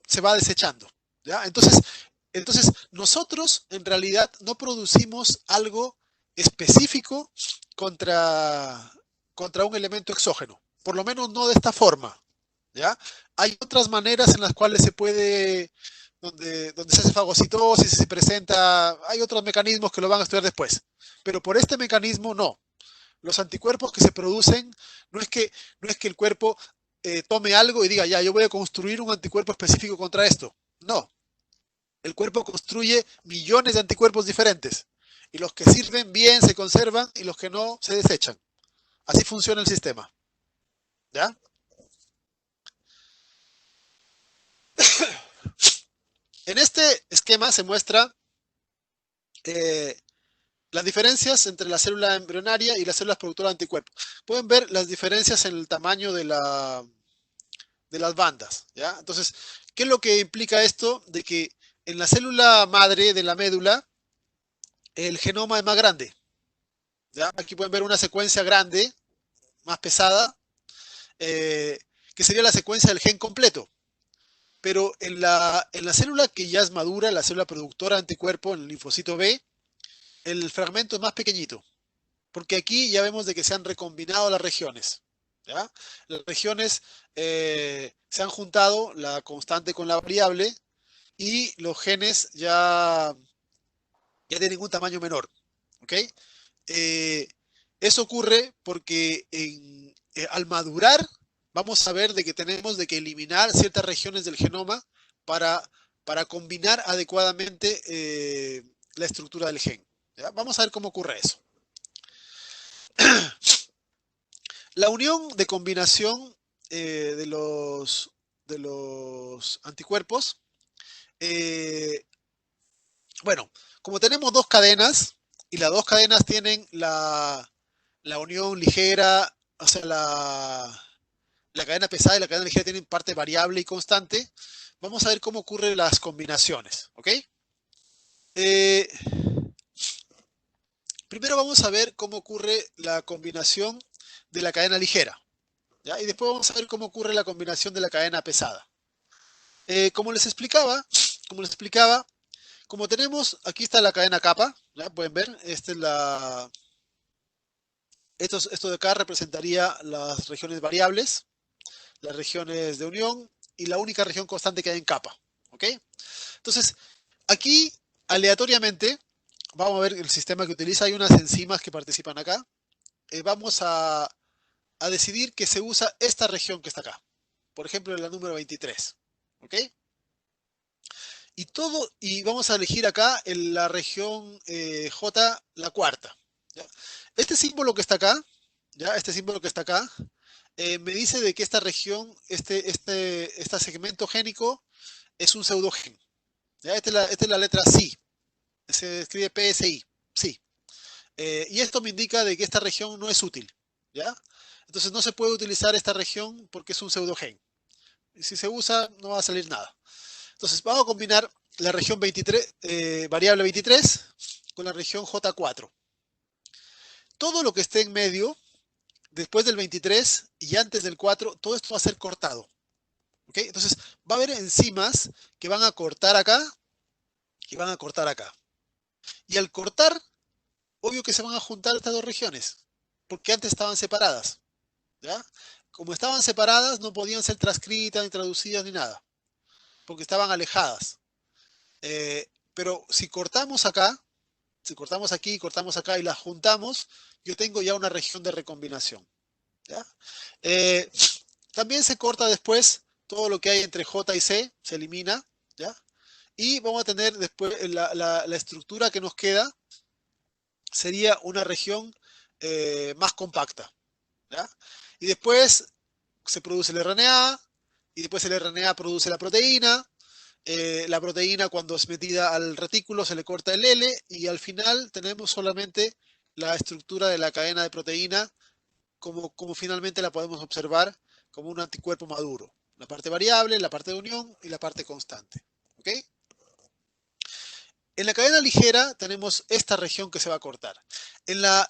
se va desechando, ¿ya? Entonces, nosotros en realidad no producimos algo específico contra, contra un elemento exógeno, por lo menos no de esta forma, ¿ya? Hay otras maneras en las cuales se puede, donde se hace fagocitosis, se presenta, hay otros mecanismos que lo van a estudiar después, pero por este mecanismo no. Los anticuerpos que se producen no es que el cuerpo tome algo y diga, ya, yo voy a construir un anticuerpo específico contra esto. No, el cuerpo construye millones de anticuerpos diferentes y los que sirven bien se conservan y los que no se desechan. Así funciona el sistema. ¿Ya? En este esquema se muestra eh, las diferencias entre la célula embrionaria y las células productoras de anticuerpos. Pueden ver las diferencias en el tamaño de las bandas, ¿ya? Entonces, ¿qué es lo que implica esto? De que en la célula madre de la médula, el genoma es más grande, ¿ya? Aquí pueden ver una secuencia grande, más pesada, eh, que sería la secuencia del gen completo. Pero en la célula que ya es madura, la célula productora de anticuerpo, en el linfocito B, el fragmento es más pequeñito, porque aquí ya vemos de que se han recombinado las regiones, ¿ya? Las regiones se han juntado, la constante con la variable, y los genes ya tienen un tamaño menor, ¿ok? Eh, eso ocurre porque al madurar vamos a ver de que tenemos de que eliminar ciertas regiones del genoma para combinar adecuadamente la estructura del gen. ¿Ya? Vamos a ver cómo ocurre eso. La unión de combinación de los anticuerpos, bueno, como tenemos dos cadenas y las dos cadenas tienen la unión ligera, o sea, la cadena pesada y la cadena ligera tienen parte variable y constante, vamos a ver cómo ocurren las combinaciones, ¿ok? Primero vamos a ver cómo ocurre la combinación de la cadena ligera, ¿ya? Y después vamos a ver cómo ocurre la combinación de la cadena pesada. Como les explicaba, como tenemos, aquí está la cadena kappa, ¿ya? Pueden ver, esto de acá representaría las regiones variables, las regiones de unión y la única región constante que hay en kappa, ¿ok? Entonces, aquí aleatoriamente, vamos a ver el sistema que utiliza, hay unas enzimas que participan acá, vamos a decidir que se usa esta región que está acá, por ejemplo, la número 23, ¿ok? Y vamos a elegir acá en la región J, la cuarta. ¿Ya? Este símbolo que está acá, ¿ya? Este símbolo que está acá, me dice de que esta región, este segmento génico es un pseudogen. ¿Ya? Esta es la letra psi. Se escribe PSI, sí. Y esto me indica de que esta región no es útil. ¿Ya? Entonces no se puede utilizar esta región porque es un pseudogen. Y si se usa, no va a salir nada. Entonces vamos a combinar la región 23, variable 23 con la región J4. Todo lo que esté en medio, después del 23 y antes del 4, todo esto va a ser cortado. ¿Okay? Entonces va a haber enzimas que van a cortar acá y van a cortar acá. Y al cortar, obvio que se van a juntar estas dos regiones, porque antes estaban separadas. ¿Ya? Como estaban separadas, no podían ser transcritas, ni traducidas, ni nada, porque estaban alejadas. Pero si cortamos acá, si cortamos aquí, cortamos acá y las juntamos, yo tengo ya una región de recombinación. ¿Ya? También se corta después todo lo que hay entre J y C, se elimina. ¿Ya? Y vamos a tener después la estructura que nos queda, sería una región más compacta. ¿Ya? Y después se produce el RNA, y después el RNA produce la proteína cuando es metida al retículo se le corta el L y al final tenemos solamente la estructura de la cadena de proteína como finalmente la podemos observar como un anticuerpo maduro. La parte variable, la parte de unión y la parte constante. ¿Ok? En la cadena ligera tenemos esta región que se va a cortar. En la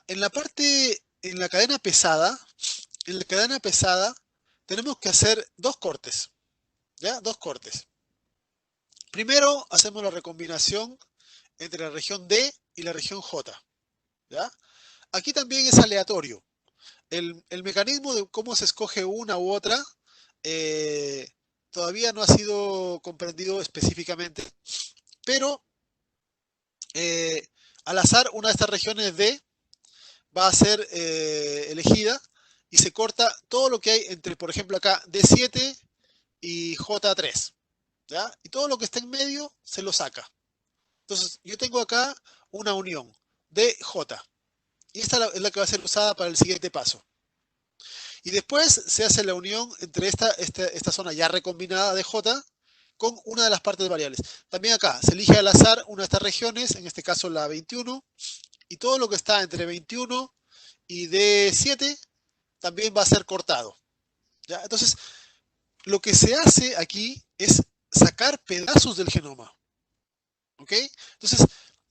cadena pesada, tenemos que hacer dos cortes. ¿Ya? Dos cortes. Primero hacemos la recombinación entre la región D y la región J. ¿Ya? Aquí también es aleatorio. El mecanismo de cómo se escoge una u otra todavía no ha sido comprendido específicamente, pero al azar una de estas regiones D va a ser elegida y se corta todo lo que hay entre, por ejemplo, acá D7 y J3. ¿Ya? Y todo lo que está en medio se lo saca. Entonces, yo tengo acá una unión de J. Y esta es la que va a ser usada para el siguiente paso. Y después se hace la unión entre esta zona ya recombinada de J con una de las partes variables. También acá se elige al azar una de estas regiones, en este caso la 21, y todo lo que está entre 21 y D7 también va a ser cortado. ¿Ya? Entonces, lo que se hace aquí es sacar pedazos del genoma. ¿Ok? Entonces,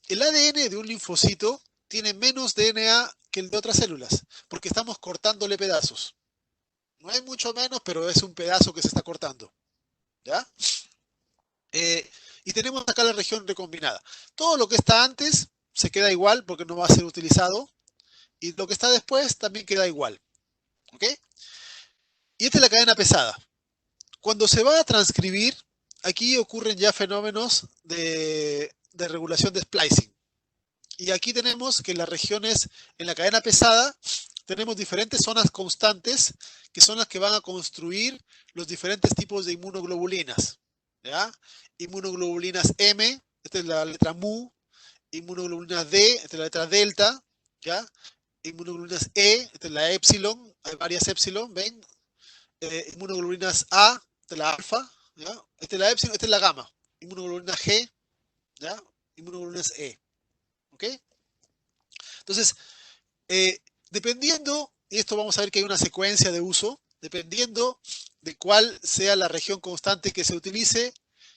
el ADN de un linfocito tiene menos DNA que el de otras células, porque estamos cortándole pedazos. No hay mucho menos, pero es un pedazo que se está cortando. ¿Ya? Y tenemos acá la región recombinada. Todo lo que está antes se queda igual porque no va a ser utilizado. Y lo que está después también queda igual. ¿Ok? Y esta es la cadena pesada. Cuando se va a transcribir, aquí ocurren ya fenómenos de regulación de splicing. Y aquí tenemos que las regiones en la cadena pesada tenemos diferentes zonas constantes que son las que van a construir los diferentes tipos de inmunoglobulinas. ¿Ya? Inmunoglobulinas M, esta es la letra mu, inmunoglobulinas D, esta es la letra delta, ¿ya? Inmunoglobulinas E, esta es la epsilon, hay varias epsilon, ¿ven? Inmunoglobulinas A, esta es la alfa, ¿ya? Esta es la epsilon, esta es la gamma. Inmunoglobulina G, ¿ya? Inmunoglobulinas E, ¿ok? Entonces, dependiendo, y esto vamos a ver que hay una secuencia de uso, dependiendo de cuál sea la región constante que se utilice,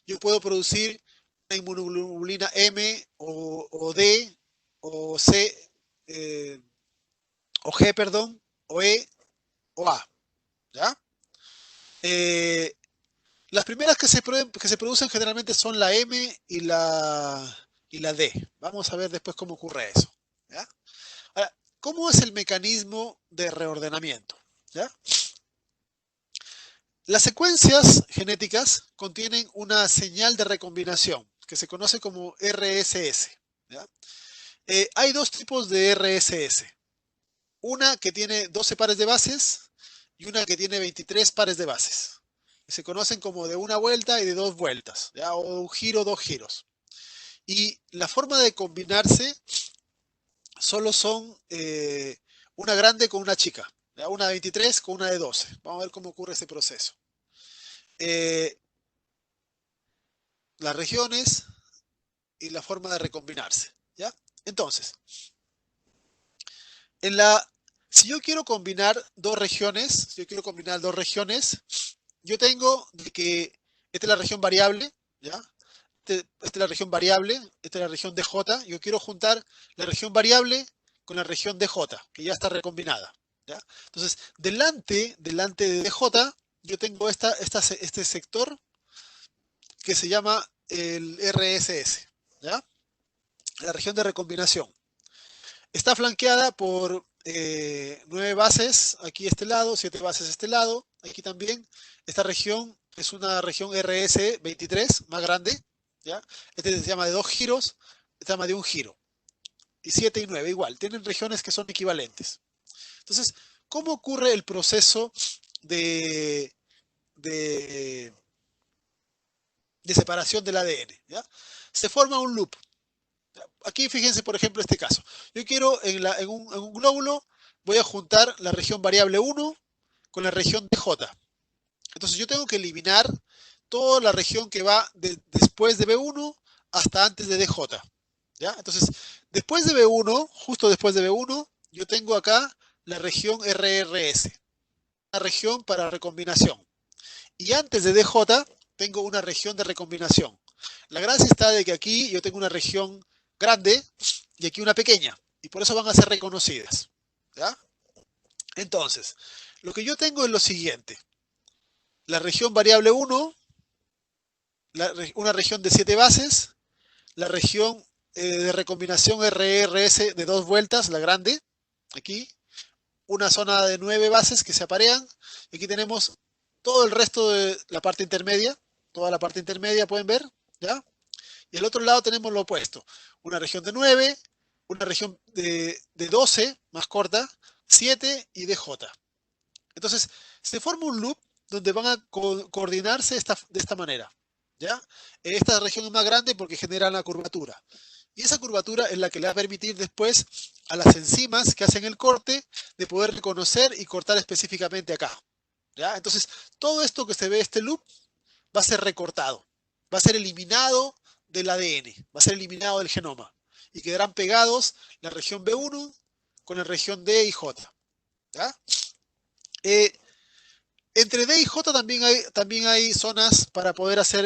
yo puedo producir una inmunoglobulina M o D o C o G, perdón, o E o A, ¿ya? Las primeras que se producen generalmente son la M y la D. Vamos a ver después cómo ocurre eso, ¿ya? Ahora, ¿cómo es el mecanismo de reordenamiento? ¿Ya? Las secuencias genéticas contienen una señal de recombinación que se conoce como RSS. ¿Ya? Hay dos tipos de RSS. Una que tiene 12 pares de bases y una que tiene 23 pares de bases. Se conocen como de una vuelta y de dos vueltas, ¿ya? O un giro, dos giros. Y la forma de combinarse solo son una grande con una chica, ¿ya? Una de 23 con una de 12. Vamos a ver cómo ocurre ese proceso. Las regiones y la forma de recombinarse, ¿ya? Entonces, si yo quiero combinar dos regiones, yo tengo de que esta es la región variable, ¿ya? Esta es la región variable, esta es la región DJ. Yo quiero juntar la región variable con la región DJ, que ya está recombinada, ¿ya? Entonces, delante de DJ, yo tengo este sector que se llama el RSS, ¿ya? La región de recombinación. Está flanqueada por 9 bases aquí a este lado, 7 bases a este lado, aquí también. Esta región es una región RS23 más grande, ¿ya? Este se llama de 2 giros, este se llama de un giro. Y 7 y 9 igual, tienen regiones que son equivalentes. Entonces, ¿cómo ocurre el proceso de, de, de separación del ADN? ¿Ya? Se forma un loop. Aquí fíjense, por ejemplo, este caso. Yo quiero en un glóbulo, voy a juntar la región variable 1 con la región DJ. Entonces yo tengo que eliminar toda la región que va después de B1 hasta antes de DJ. ¿Ya? Entonces, después de B1, justo después de B1, yo tengo acá la región RRS, una región para recombinación. Y antes de DJ, tengo una región de recombinación. La gracia está de que aquí yo tengo una región grande y aquí una pequeña. Y por eso van a ser reconocidas. ¿Ya? Entonces, lo que yo tengo es lo siguiente. La región variable 1, una región de 7 bases, la región de recombinación RRS de 2 vueltas, la grande, aquí, una zona de 9 bases que se aparean, y aquí tenemos todo el resto de la parte intermedia, toda la parte intermedia pueden ver, ¿ya? Y al otro lado tenemos lo opuesto, una región de 9, una región de 12, más corta, 7 y DJ. Entonces, se forma un loop donde van a coordinarse de esta manera, ¿ya? Esta región es más grande porque genera la curvatura. Y esa curvatura es la que le va a permitir después a las enzimas que hacen el corte de poder reconocer y cortar específicamente acá, ¿ya? Entonces, todo esto que se ve, este loop, va a ser recortado, va a ser eliminado del ADN, va a ser eliminado del genoma. Y quedarán pegados la región B1 con la región D y J, ¿ya? Entre D y J también hay zonas para poder hacer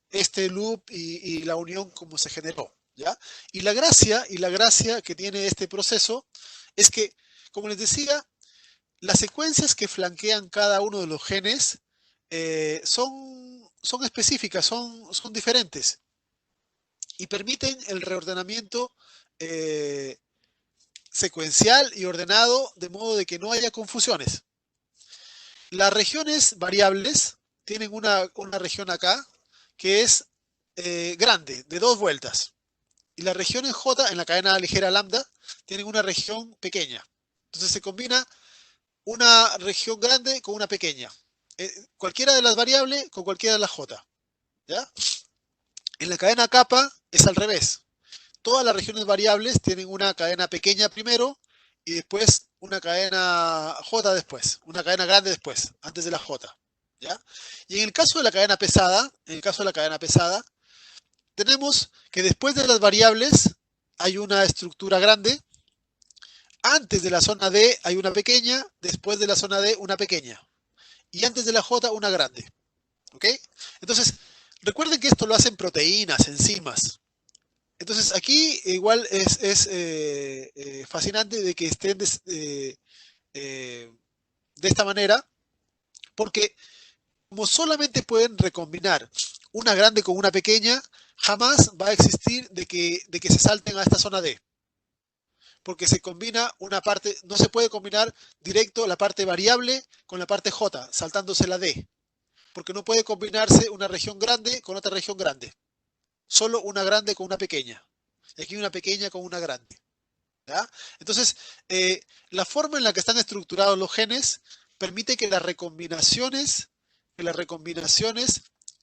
este loop y la unión como se generó, ¿ya? Y la gracia que tiene este proceso es que, como les decía, las secuencias que flanquean cada uno de los genes son específicas, son diferentes y permiten el reordenamiento secuencial y ordenado de modo de que no haya confusiones. Las regiones variables tienen una región acá que es grande, de 2 vueltas. Y las regiones J en la cadena ligera lambda tienen una región pequeña. Entonces se combina una región grande con una pequeña. Cualquiera de las variables con cualquiera de las J. ¿Ya? En la cadena capa es al revés. Todas las regiones variables tienen una cadena pequeña primero y después una cadena J después, una cadena grande después, antes de la J. ¿Ya? Y en el caso de la cadena pesada, tenemos que después de las variables hay una estructura grande, antes de la zona D hay una pequeña, después de la zona D una pequeña, y antes de la J una grande. ¿Ok? Entonces, recuerden que esto lo hacen proteínas, enzimas. Entonces, aquí igual es fascinante de que estén de esta manera, porque como solamente pueden recombinar una grande con una pequeña, jamás va a existir de que se salten a esta zona D. Porque se combina una parte, no se puede combinar directo la parte variable con la parte J, saltándose la D. Porque no puede combinarse una región grande con otra región grande. Solo una grande con una pequeña. Y aquí una pequeña con una grande. ¿Ya? Entonces, la forma en la que están estructurados los genes permite que las recombinaciones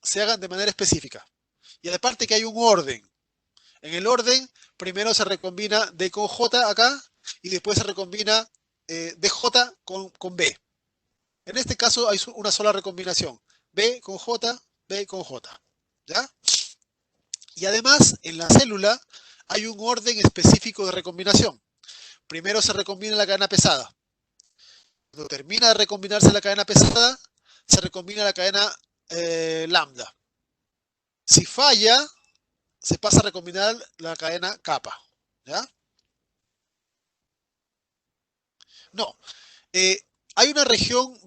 se hagan de manera específica. Y aparte que hay un orden. En el orden, primero se recombina D con J acá y después se recombina DJ con B. En este caso hay una sola recombinación. B con J, B con J. ¿Ya? Y además, en la célula hay un orden específico de recombinación. Primero se recombina la cadena pesada. Cuando termina de recombinarse la cadena pesada, se recombina la cadena lambda. Si falla, se pasa a recombinar la cadena capa. ¿Ya? No. Eh, hay una región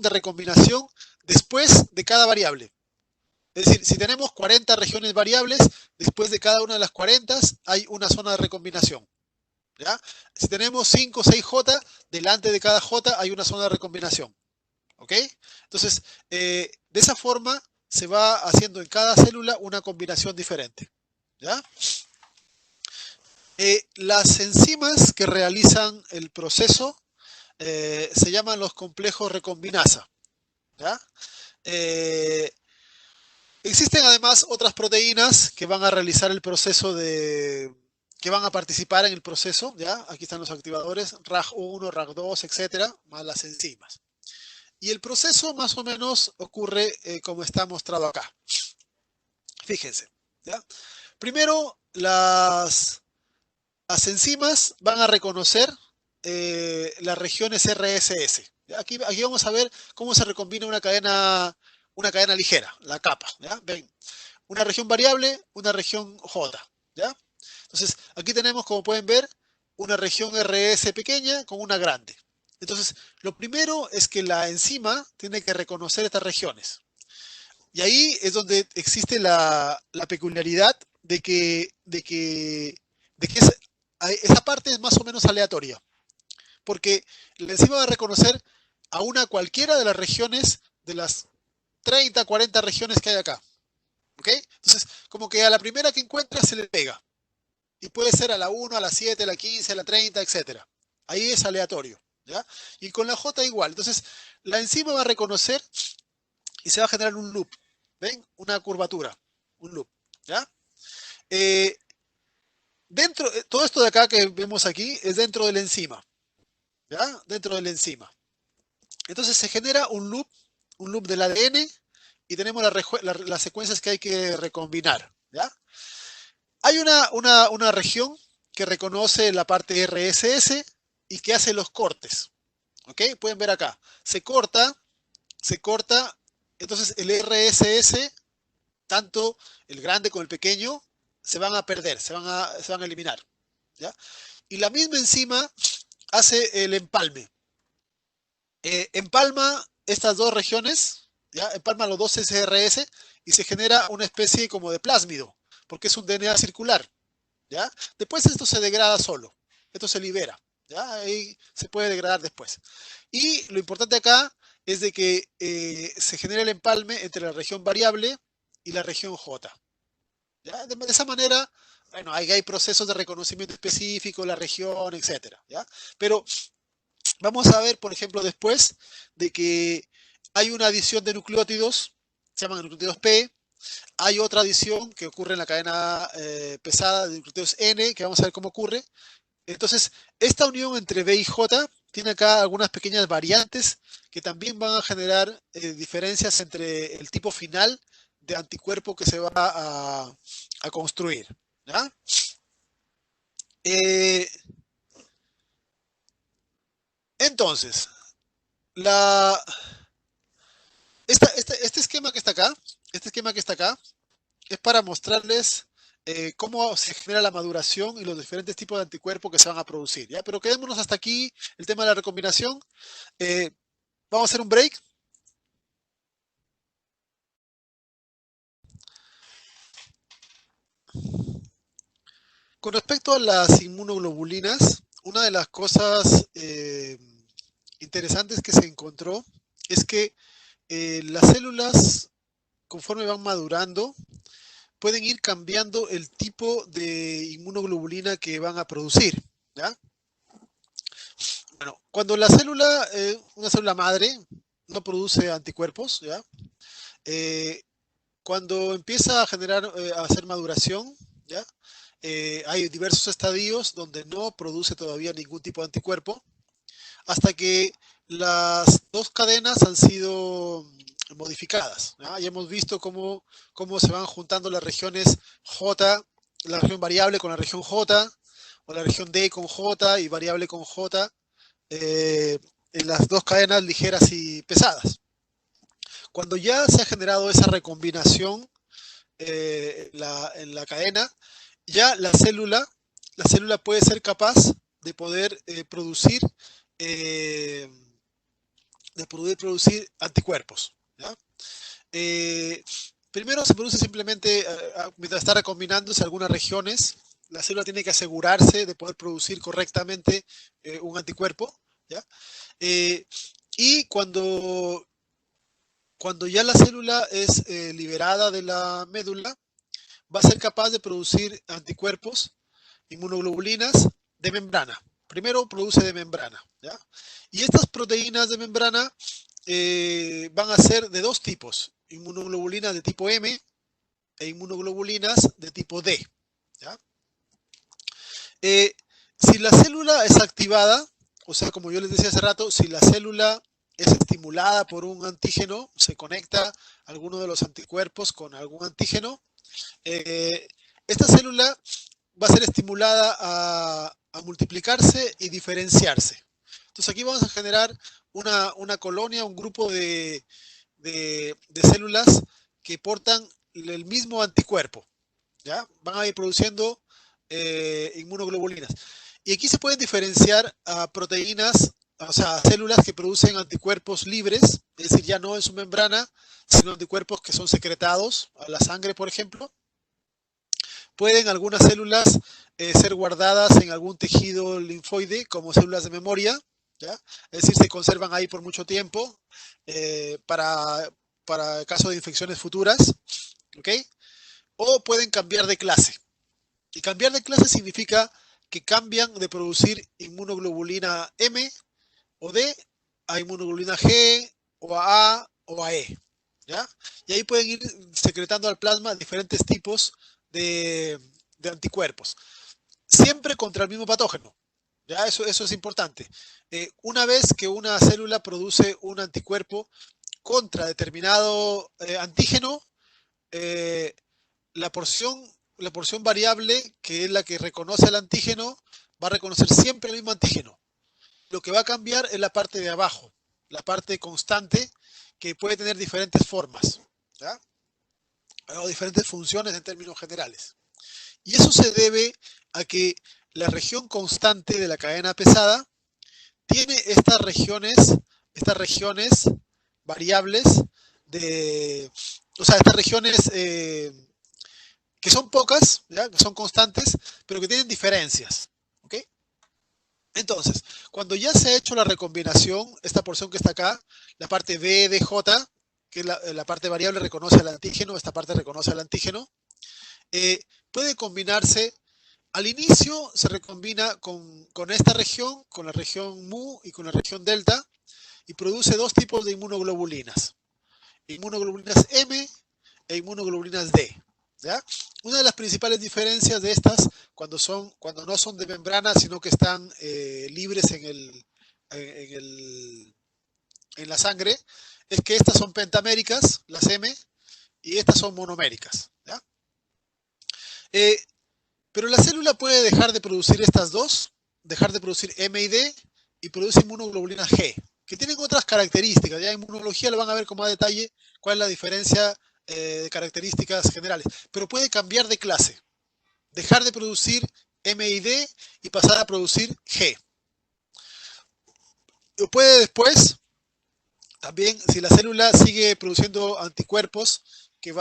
de recombinación después de cada variable. Es decir, si tenemos 40 regiones variables, después de cada una de las 40 hay una zona de recombinación. ¿Ya? Si tenemos 5 o 6 J, delante de cada J hay una zona de recombinación. ¿Ok? Entonces, de esa forma se va haciendo en cada célula una combinación diferente. ¿Ya? Las enzimas que realizan el proceso se llaman los complejos recombinasa. ¿Ya? Eh, Existen además otras proteínas que van a realizar el proceso que van a participar en el proceso, ¿ya? Aquí están los activadores, RAG1, RAG2, etcétera, más las enzimas. Y el proceso más o menos ocurre como está mostrado acá. Fíjense, ¿ya? Primero, las enzimas van a reconocer las regiones RSS. ¿Ya? Aquí vamos a ver cómo se recombina una cadena ligera, la capa. ¿Ya? Ven, una región variable, una región J. ¿Ya? Entonces, aquí tenemos, como pueden ver, una región RS pequeña con una grande. Entonces, lo primero es que la enzima tiene que reconocer estas regiones. Y ahí es donde existe la peculiaridad de que esa parte es más o menos aleatoria. Porque la enzima va a reconocer a una cualquiera de las regiones, de las 30, 40 regiones que hay acá. ¿Ok? Entonces, como que a la primera que encuentra se le pega. Y puede ser a la 1, a la 7, a la 15, a la 30, etc. Ahí es aleatorio. ¿Ya? Y con la J igual. Entonces, la enzima va a reconocer y se va a generar un loop. ¿Ven? Una curvatura. Un loop. ¿Ya? Eh, todo esto de acá que vemos aquí es dentro de la enzima. ¿Ya? Dentro de la enzima. Entonces se genera un loop del ADN y tenemos las secuencias que hay que recombinar. ¿Ya? Hay una región que reconoce la parte RSS y que hace los cortes. ¿Ok? Pueden ver acá. Se corta, entonces el RSS, tanto el grande como el pequeño, se van a perder, se van a eliminar. ¿Ya? Y la misma enzima hace el empalme. Empalma estas dos regiones, ¿ya? Empalma los dos SRS y se genera una especie como de plásmido, porque es un DNA circular. ¿Ya? Después esto se degrada solo, esto se libera, ¿ya? Ahí se puede degradar después. Y lo importante acá es de que se genera el empalme entre la región variable y la región J. ¿ya? De esa manera, bueno, hay procesos de reconocimiento específico, la región, etcétera, ¿ya? Pero vamos a ver, por ejemplo, después de que hay una adición de nucleótidos, se llaman nucleótidos P, hay otra adición que ocurre en la cadena pesada de nucleótidos N, que vamos a ver cómo ocurre. Entonces, esta unión entre B y J tiene acá algunas pequeñas variantes que también van a generar diferencias entre el tipo final de anticuerpo que se va a construir, ¿ya? Entonces, la, este esquema que está acá, este esquema que está acá, es para mostrarles cómo se genera la maduración y los diferentes tipos de anticuerpos que se van a producir, ¿ya? Pero quedémonos hasta aquí, el tema de la recombinación. Eh, Vamos a hacer un break. Con respecto a las inmunoglobulinas, una de las cosas interesantes que se encontró es que las células, conforme van madurando, pueden ir cambiando el tipo de inmunoglobulina que van a producir, ¿ya? Bueno, cuando la célula, una célula madre, no produce anticuerpos, ¿ya? Eh, Cuando empieza a generar, a hacer maduración, ¿ya? Hay diversos estadios donde no produce todavía ningún tipo de anticuerpo, hasta que las dos cadenas han sido modificadas, ¿ya? Ya hemos visto cómo se van juntando las regiones J, la región variable con la región J, o la región D con J y variable con J, en las dos cadenas ligeras y pesadas. Cuando ya se ha generado esa recombinación en la cadena, ya la célula puede ser capaz de poder eh, producir anticuerpos, ¿ya? Eh, Primero se produce simplemente, mientras está recombinándose algunas regiones, la célula tiene que asegurarse de poder producir correctamente un anticuerpo, ¿ya? Eh, y cuando ya la célula es liberada de la médula, va a ser capaz de producir anticuerpos, inmunoglobulinas de membrana. Primero produce de membrana, ¿ya? Y estas proteínas de membrana van a ser de dos tipos, inmunoglobulinas de tipo M e inmunoglobulinas de tipo D, ¿ya? Eh, si la célula es activada, o sea, como yo les decía hace rato, si la célula es estimulada por un antígeno, se conecta alguno de los anticuerpos con algún antígeno, eh, esta célula va a ser estimulada a multiplicarse y diferenciarse. Entonces aquí vamos a generar una colonia, un grupo de células que portan el mismo anticuerpo, ¿ya? Van a ir produciendo inmunoglobulinas. Y aquí se pueden diferenciar a proteínas, o sea, células que producen anticuerpos libres, es decir, ya no en su membrana, sino anticuerpos que son secretados a la sangre, por ejemplo. Pueden algunas células ser guardadas en algún tejido linfoide como células de memoria, ¿ya? Es decir, se conservan ahí por mucho tiempo para el caso de infecciones futuras, ¿ok? O pueden cambiar de clase. Y cambiar de clase significa que cambian de producir inmunoglobulina M o D a inmunoglobulina G o a A o a E, ¿ya? Y ahí pueden ir secretando al plasma diferentes tipos de, de anticuerpos, siempre contra el mismo patógeno. ¿Ya? Eso es importante. Una vez que una célula produce un anticuerpo contra determinado antígeno, eh, la porción, la porción variable, que es la que reconoce el antígeno, va a reconocer siempre el mismo antígeno. Lo que va a cambiar es la parte de abajo, la parte constante, que puede tener diferentes formas, ¿ya? O diferentes funciones en términos generales. Y eso se debe a que la región constante de la cadena pesada tiene estas regiones variables o sea, estas regiones que son pocas, ¿ya? Que son constantes, pero que tienen diferencias. ¿Ok? Entonces, cuando ya se ha hecho la recombinación, esta porción que está acá, la parte B de J, que es la parte variable, reconoce al antígeno, esta parte reconoce al antígeno, puede combinarse. Al inicio se recombina con esta región, con la región mu y con la región delta, y produce dos tipos de inmunoglobulinas. Inmunoglobulinas M e inmunoglobulinas D. ¿Ya? Una de las principales diferencias de estas, cuando no son de membrana, sino que están libres en en la sangre, es que estas son pentaméricas, las M, y estas son monoméricas. ¿Ya? Eh, pero la célula puede dejar de producir estas dos, dejar de producir M y D, y produce inmunoglobulina G, que tienen otras características. Ya en inmunología lo van a ver con más detalle cuál es la diferencia de características generales. Pero puede cambiar de clase, dejar de producir M y D y pasar a producir G. O puede después, también, si la célula sigue produciendo anticuerpos que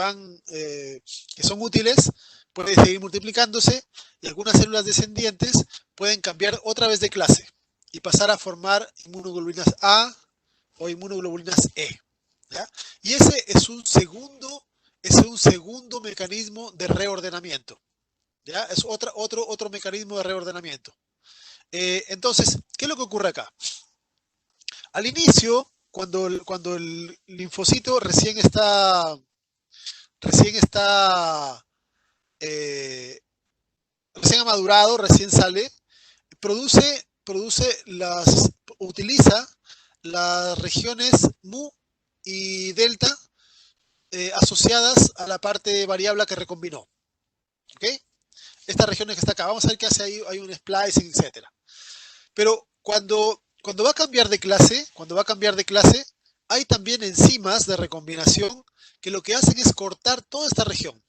son útiles, puede seguir multiplicándose y algunas células descendientes pueden cambiar otra vez de clase y pasar a formar inmunoglobulinas A o inmunoglobulinas E. ¿Ya? Y ese es un segundo mecanismo de reordenamiento. ¿Ya? Es otro mecanismo de reordenamiento. Entonces, ¿qué es lo que ocurre acá? Al inicio, cuando el linfocito recién está recién ha madurado, recién sale, utiliza las regiones mu y delta asociadas a la parte variable que recombinó. ¿Ok? Estas regiones que está acá, vamos a ver qué hace ahí, hay un splicing, etcétera. Pero cuando va a cambiar de clase, hay también enzimas de recombinación que lo que hacen es cortar toda esta región.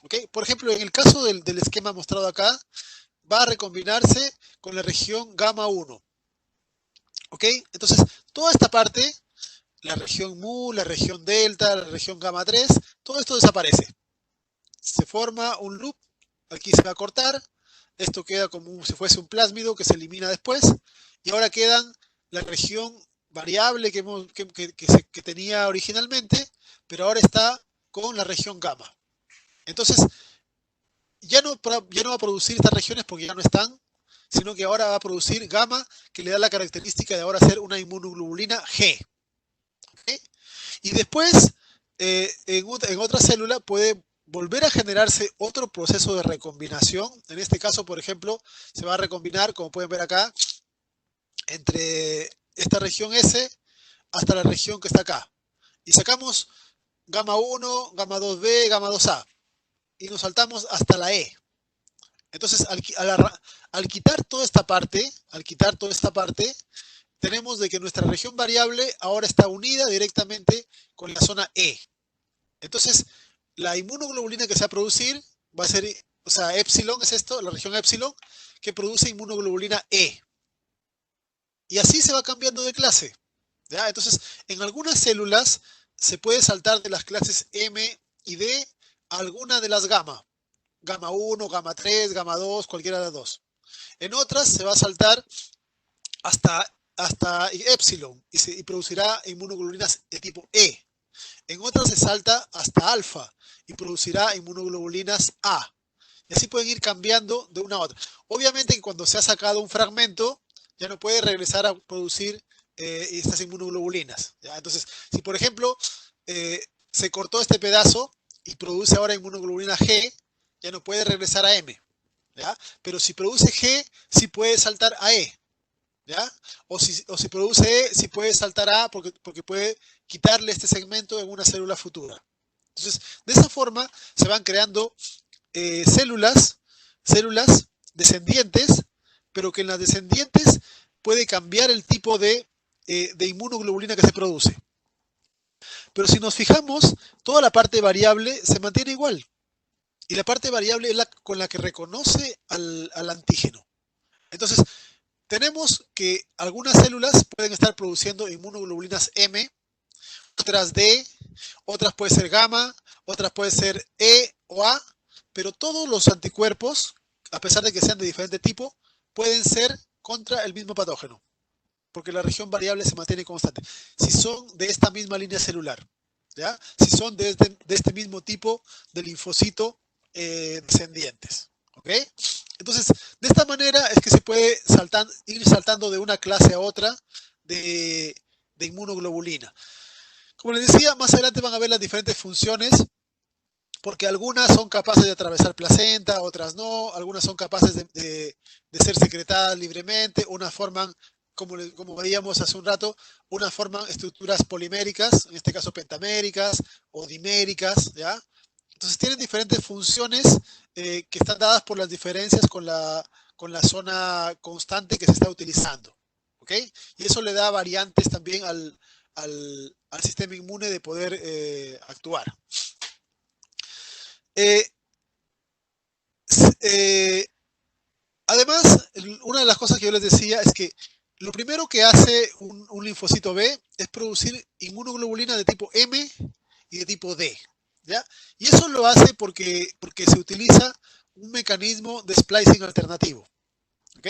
¿Okay? Por ejemplo, en el caso del esquema mostrado acá, va a recombinarse con la región gamma 1. ¿Ok? Entonces, toda esta parte, la región mu, la región delta, la región gamma 3, todo esto desaparece. Se forma un loop, aquí se va a cortar, esto queda como si fuese un plásmido que se elimina después, y ahora quedan la región variable que tenía originalmente, pero ahora está con la región gamma. Entonces, ya no va a producir estas regiones porque ya no están, sino que ahora va a producir gamma, que le da la característica de ahora ser una inmunoglobulina G. ¿Okay? Y después, en otra célula puede volver a generarse otro proceso de recombinación. En este caso, por ejemplo, se va a recombinar, como pueden ver acá, entre esta región S hasta la región que está acá. Y sacamos gamma 1, gamma 2B, gamma 2A. Y nos saltamos hasta la E. Entonces, al quitar toda esta parte, tenemos de que nuestra región variable ahora está unida directamente con la zona E. Entonces, la inmunoglobulina que se va a producir va a ser, o sea, epsilon es esto, la región epsilon, que produce inmunoglobulina E. Y así se va cambiando de clase. ¿Ya? Entonces, en algunas células se puede saltar de las clases M y D a alguna de las gamma. Gamma 1, gamma 3, gamma 2, cualquiera de las dos. En otras se va a saltar hasta epsilon y producirá inmunoglobulinas de tipo E. En otras se salta hasta alfa y producirá inmunoglobulinas A. Y así pueden ir cambiando de una a otra. Obviamente que cuando se ha sacado un fragmento, ya no puede regresar a producir estas inmunoglobulinas. ¿Ya? Entonces, si por ejemplo se cortó este pedazo y produce ahora inmunoglobulina G, ya no puede regresar a M. ¿Ya? Pero si produce G, sí puede saltar a E. ¿Ya? O si produce E, sí puede saltar a A porque puede quitarle este segmento en una célula futura. Entonces, de esa forma se van creando células descendientes, pero que en las descendientes puede cambiar el tipo de inmunoglobulina que se produce. Pero si nos fijamos, toda la parte variable se mantiene igual. Y la parte variable es la con la que reconoce al antígeno. Entonces, tenemos que algunas células pueden estar produciendo inmunoglobulinas M, otras D, otras puede ser gamma, otras puede ser E o A, pero todos los anticuerpos, a pesar de que sean de diferente tipo, pueden ser contra el mismo patógeno, porque la región variable se mantiene constante. Si son de esta misma línea celular, ¿ya? Si son de este mismo tipo de linfocito descendientes. ¿Ok? Entonces, de esta manera es que se puede ir saltando de una clase a otra de inmunoglobulina. Como les decía, más adelante van a ver las diferentes funciones, porque algunas son capaces de atravesar placenta, otras no, algunas son capaces de ser secretadas libremente, unas forman, como veíamos hace un rato, unas forman estructuras poliméricas, en este caso pentaméricas o diméricas, ¿ya? Entonces tienen diferentes funciones que están dadas por las diferencias con la zona constante que se está utilizando. ¿Ok? Y eso le da variantes también al sistema inmune de poder actuar. Eh, eh, Además, una de las cosas que yo les decía es que lo primero que hace un linfocito B es producir inmunoglobulina de tipo M y de tipo D. ¿Ya? Y eso lo hace porque se utiliza un mecanismo de splicing alternativo. ¿Ok?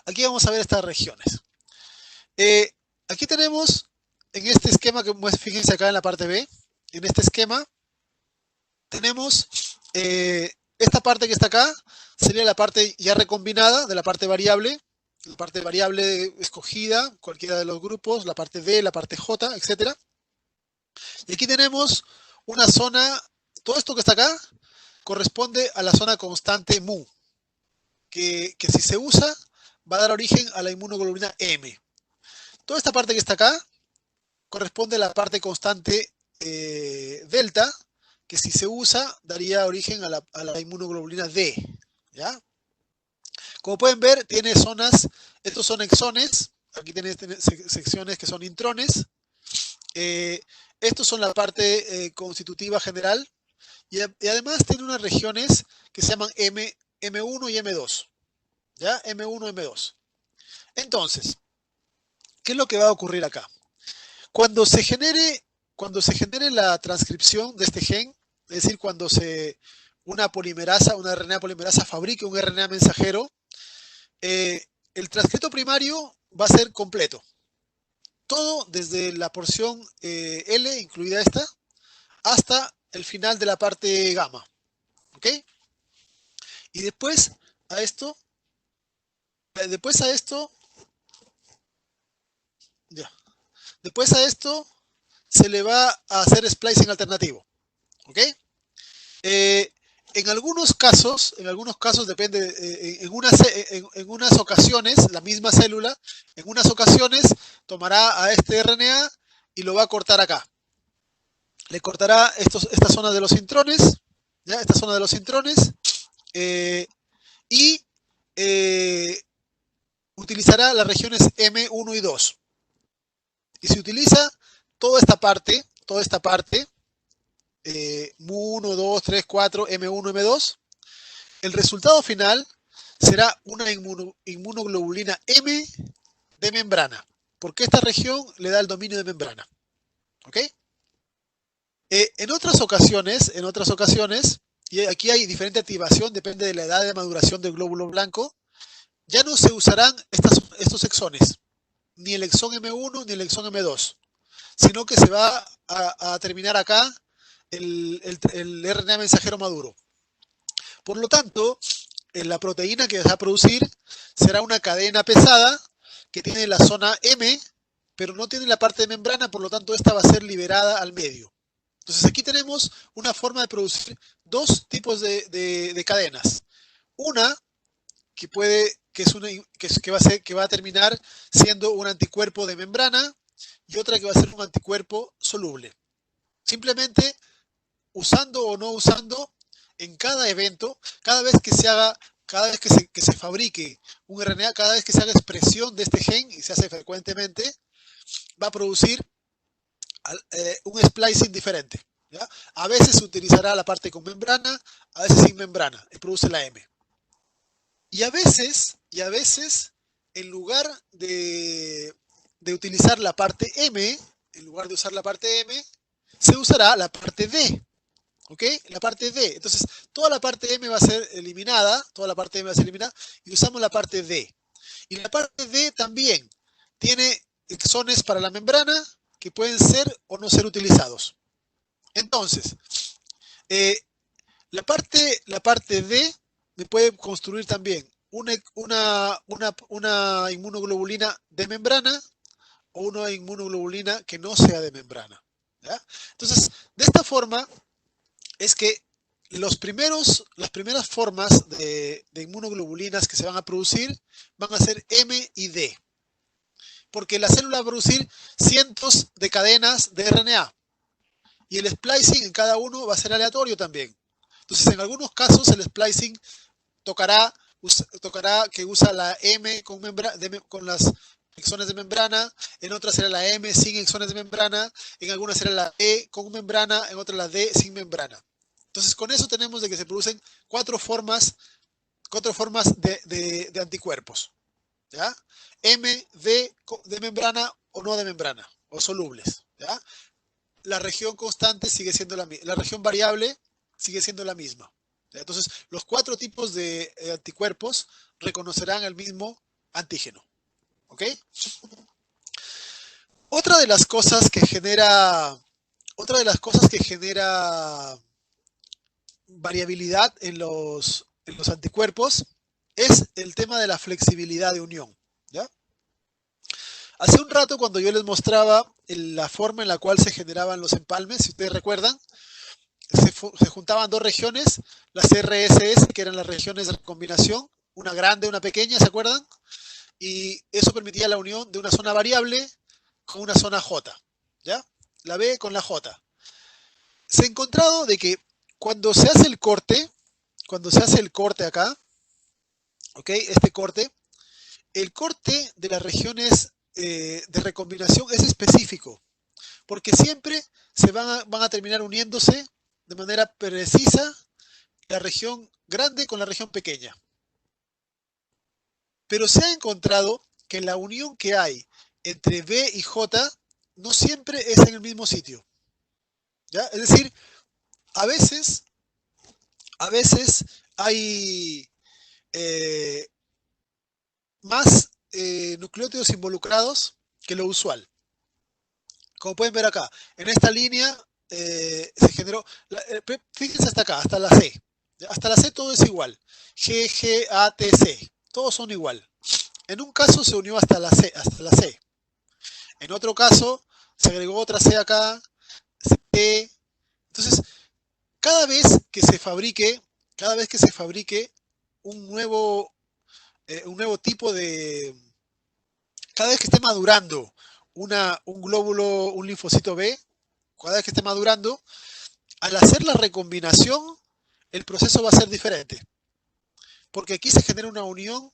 Aquí vamos a ver estas regiones. Eh, Aquí tenemos, en este esquema, que fíjense acá en la parte B, en este esquema, tenemos esta parte que está acá, sería la parte ya recombinada de la parte variable escogida, cualquiera de los grupos, la parte D, la parte J, etc. Y aquí tenemos una zona, todo esto que está acá corresponde a la zona constante mu, que si se usa va a dar origen a la inmunoglobulina M. Toda esta parte que está acá corresponde a la parte constante delta, que si se usa daría origen a la inmunoglobulina D. ¿Ya? Como pueden ver, tiene zonas, estos son exones, aquí tiene secciones que son intrones, estos son la parte constitutiva general, y además tiene unas regiones que se llaman M1 y M2, ¿ya? M1 y M2. Entonces, ¿qué es lo que va a ocurrir acá? Cuando se genere la transcripción de este gen, es decir, cuando una polimerasa, una RNA polimerasa fabrique un RNA mensajero, el transcripto primario va a ser completo. Todo desde la porción L, incluida esta, hasta el final de la parte gamma. ¿Ok? Y después a esto, ya, después a esto se le va a hacer splicing alternativo. ¿Ok? Eh, en algunos casos depende, en unas ocasiones, la misma célula, en unas ocasiones tomará a este RNA y lo va a cortar acá. Le cortará esta zona de los intrones, ¿ya? Esta zona de los intrones, y utilizará las regiones M1 y 2. Y se utiliza toda esta parte, MU1, 2, 3, 4, M1, M2, el resultado final será una inmunoglobulina M de membrana, porque esta región le da el dominio de membrana. ¿Ok? En otras ocasiones, y aquí hay diferente activación, depende de la edad de maduración del glóbulo blanco, ya no se usarán estos exones, ni el exón M1 ni el exón M2, sino que se va a terminar acá el RNA mensajero maduro. Por lo tanto, la proteína que va a producir será una cadena pesada que tiene la zona M, pero no tiene la parte de membrana, por lo tanto esta va a ser liberada al medio. Entonces aquí tenemos una forma de producir dos tipos de cadenas. Una que va a terminar siendo un anticuerpo de membrana y otra que va a ser un anticuerpo soluble. Simplemente usando o no usando en cada evento, cada vez que se fabrique un RNA, cada vez que se haga expresión de este gen, y se hace frecuentemente, va a producir un splicing diferente. ¿Ya? A veces se utilizará la parte con membrana, a veces sin membrana, y produce la M. Y a veces, en lugar de utilizar la parte M, se usará la parte D. ¿Ok? La parte D. Entonces, toda la parte M va a ser eliminada, y usamos la parte D. Y la parte D también tiene exones para la membrana que pueden ser o no ser utilizados. Entonces, La parte D me puede construir también una inmunoglobulina de membrana o una inmunoglobulina que no sea de membrana. ¿Ya? Entonces, de esta forma es que las primeras formas de inmunoglobulinas que se van a producir van a ser M y D, porque la célula va a producir cientos de cadenas de RNA y el splicing en cada uno va a ser aleatorio también. Entonces, en algunos casos el splicing tocará, tocará que usa la M con las exones de membrana, en otras será la M sin exones de membrana, en algunas será la E con membrana, en otras la D sin membrana. Entonces, con eso tenemos de que se producen cuatro formas de anticuerpos. ¿Ya? M, D de membrana o no de membrana, o solubles. ¿Ya? La región constante sigue siendo la misma, la región variable sigue siendo la misma. Entonces, los cuatro tipos de anticuerpos reconocerán el mismo antígeno. ¿Ok? Otra de las cosas que genera, otra de las cosas que genera variabilidad en los anticuerpos es el tema de la flexibilidad de unión. ¿Ya? Hace un rato, cuando yo les mostraba la forma en la cual se generaban los empalmes, si ustedes recuerdan, se juntaban dos regiones, las RSS, que eran las regiones de recombinación, una grande, una pequeña, ¿se acuerdan? Y eso permitía la unión de una zona variable con una zona J, ¿ya? La B con la J. Se ha encontrado de que cuando se hace el corte acá, ¿ok? Este corte, el corte de las regiones de recombinación es específico, porque siempre van a terminar uniéndose de manera precisa la región grande con la región pequeña. Pero se ha encontrado que la unión que hay entre B y J no siempre es en el mismo sitio. ¿Ya? Es decir, a veces hay más nucleótidos involucrados que lo usual. Como pueden ver acá, en esta línea se generó, fíjense hasta acá, hasta la C. Hasta la C todo es igual. G, G, A, T, C. Todos son igual. En un caso se unió hasta la C, hasta la C. En otro caso se agregó otra C acá, C. Entonces, cada vez que se fabrique un nuevo tipo de, cada vez que esté madurando un glóbulo, un linfocito B, cada vez que esté madurando, al hacer la recombinación, el proceso va a ser diferente. Porque aquí se genera una unión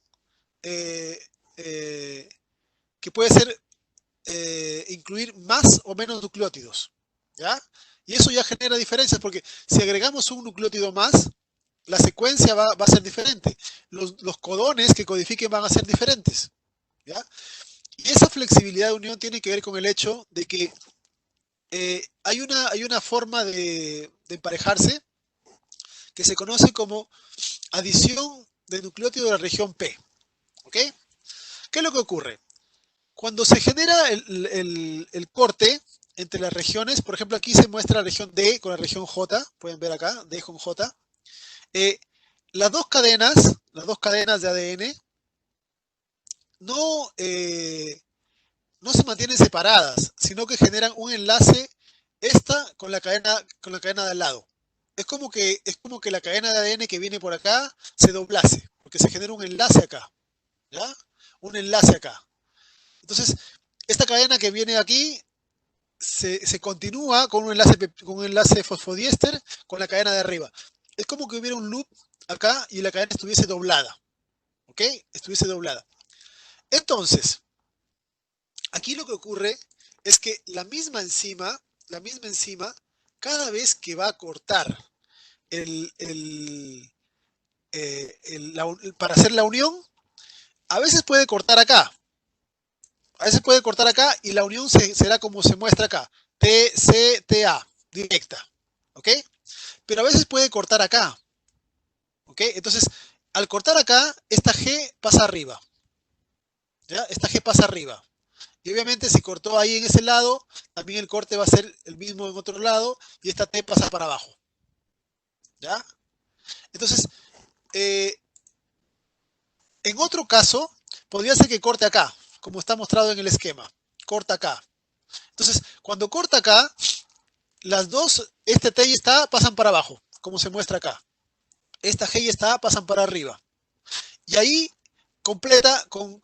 eh, eh, que puede ser incluir más o menos nucleótidos. ¿Ya? Y eso ya genera diferencias, porque si agregamos un nucleótido más, la secuencia va a ser diferente. Los codones que codifiquen van a ser diferentes. ¿Ya? Y esa flexibilidad de unión tiene que ver con el hecho de que hay una forma de emparejarse que se conoce como adición de nucleótido de la región P. ¿Ok? ¿Qué es lo que ocurre? Cuando se genera el corte entre las regiones, por ejemplo, aquí se muestra la región D con la región J, pueden ver acá, D con J. Eh, las dos cadenas de ADN no, no se mantienen separadas, sino que generan un enlace esta con la cadena de al lado. Es como que la cadena de ADN que viene por acá se doblase, porque se genera un enlace acá, ¿ya? Un enlace acá. Entonces, esta cadena que viene aquí se continúa con un enlace fosfodiéster con la cadena de arriba. Es como que hubiera un loop acá y la cadena estuviese doblada, ¿ok? Estuviese doblada. Entonces, aquí lo que ocurre es que la misma enzima, cada vez que va a cortar para hacer la unión, a veces puede cortar acá, y la unión será como se muestra acá, TCTA, directa, ¿ok? Pero a veces puede cortar acá, ¿ok? Entonces, al cortar acá, esta G pasa arriba, ¿ya? Esta G pasa arriba. Y obviamente si cortó ahí en ese lado, también el corte va a ser el mismo en otro lado y esta T pasa para abajo, ¿ya? Entonces, en otro caso, podría ser que corte acá, como está mostrado en el esquema. Corta acá. Entonces, cuando corta acá, las dos, este T y esta A pasan para abajo, como se muestra acá. Esta G y esta A pasan para arriba. Y ahí completa con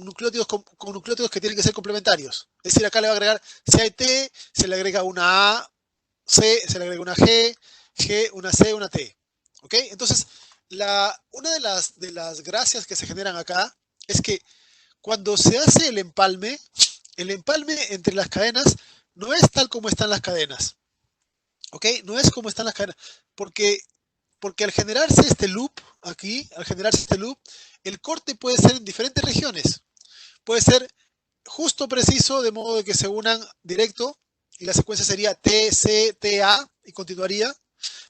nucleótidos, con nucleótidos que tienen que ser complementarios. Es decir, acá le va a agregar, si hay T, se le agrega una A, C, se le agrega una G, una C, una T. ¿Ok? Entonces, una de las gracias que se generan acá es que cuando se hace el empalme entre las cadenas no es tal como están las cadenas. ¿Ok? No es como están las cadenas. Porque al generarse este loop aquí, el corte puede ser en diferentes regiones. Puede ser justo preciso, de modo de que se unan directo, y la secuencia sería T, C, T, A, y continuaría.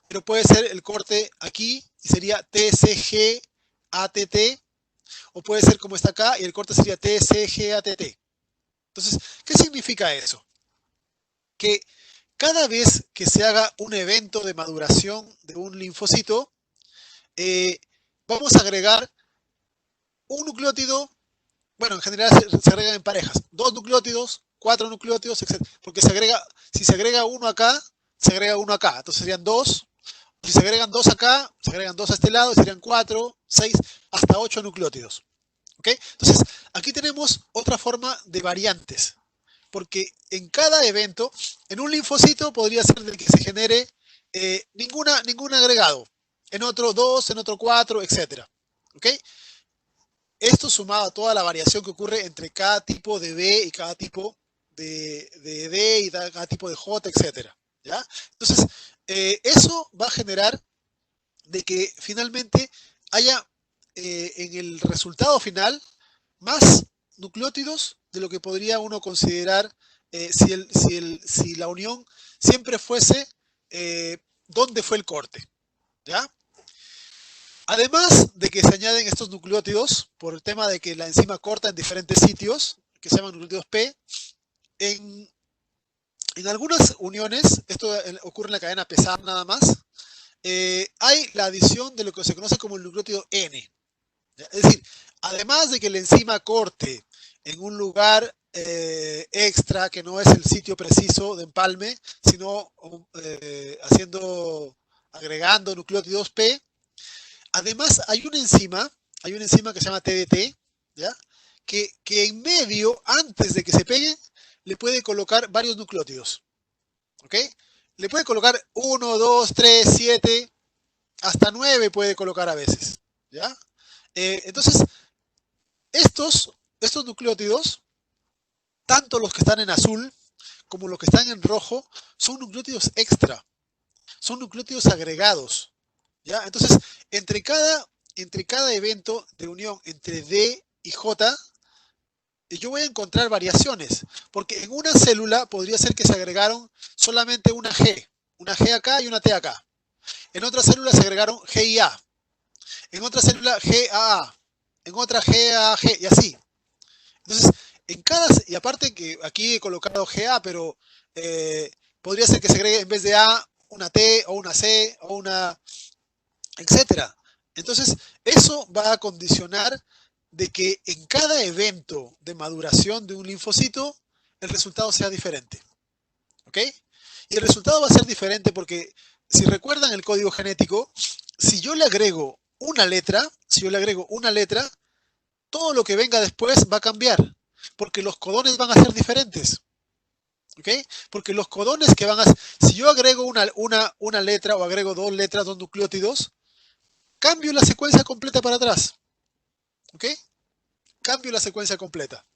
Pero puede ser el corte aquí, y sería T, C, G, A, T, T, o puede ser como está acá, y el corte sería T, C, G, A, T, T. Entonces, ¿qué significa eso? Que cada vez que se haga un evento de maduración de un linfocito, vamos a agregar un nucleótido, bueno, en general se agregan en parejas, 2 nucleótidos, 4 nucleótidos, etc. Porque si se agrega uno acá, se agrega uno acá, entonces serían 2. Si se agregan 2 acá, se agregan 2 a este lado, serían 4, 6, hasta 8 nucleótidos. ¿Ok? Entonces, aquí tenemos otra forma de variantes, porque en cada evento, en un linfocito podría ser de que se genere ningún agregado, en otro 2, en otro 4, etc. ¿Ok? Esto sumado a toda la variación que ocurre entre cada tipo de B y cada tipo de D y cada tipo de J, etc. ¿Ya? Entonces, eso va a generar de que finalmente haya en el resultado final más nucleótidos de lo que podría uno considerar si la unión siempre fuese dónde fue el corte. ¿Ya? Además de que se añaden estos nucleótidos por el tema de que la enzima corta en diferentes sitios, que se llaman nucleótidos P, en, en algunas uniones, esto ocurre en la cadena pesada nada más, hay la adición de lo que se conoce como el nucleótido N. ¿Ya? Es decir, además de que la enzima corte en un lugar extra que no es el sitio preciso de empalme, sino agregando nucleótidos P, además hay una enzima que se llama TDT, ¿ya? Que en medio, antes de que se peguen, le puede colocar varios nucleótidos. ¿Ok? Le puede colocar 1, 2, 3, 7, hasta 9 puede colocar a veces. ¿Ya? Entonces, estos nucleótidos, tanto los que están en azul como los que están en rojo, son nucleótidos extra, son nucleótidos agregados. ¿Ya? Entonces, entre cada evento de unión entre D y J, yo voy a encontrar variaciones, porque en una célula podría ser que se agregaron solamente una G acá y una T acá. En otra célula se agregaron G y A. En otra célula GAA. En otra GAG y así. Entonces, y aparte que aquí he colocado GA, pero podría ser que se agregue en vez de A una T o una C o una, etcétera. Entonces, eso va a condicionar de que en cada evento de maduración de un linfocito, el resultado sea diferente. ¿Ok? Y el resultado va a ser diferente porque, si recuerdan el código genético, si yo le agrego una letra, todo lo que venga después va a cambiar, porque los codones van a ser diferentes. ¿Ok? Porque los codones que van a... Si yo agrego una letra o agrego 2 letras, 2 nucleótidos, cambio la secuencia completa para atrás. ¿Ok? Cambio la secuencia completa.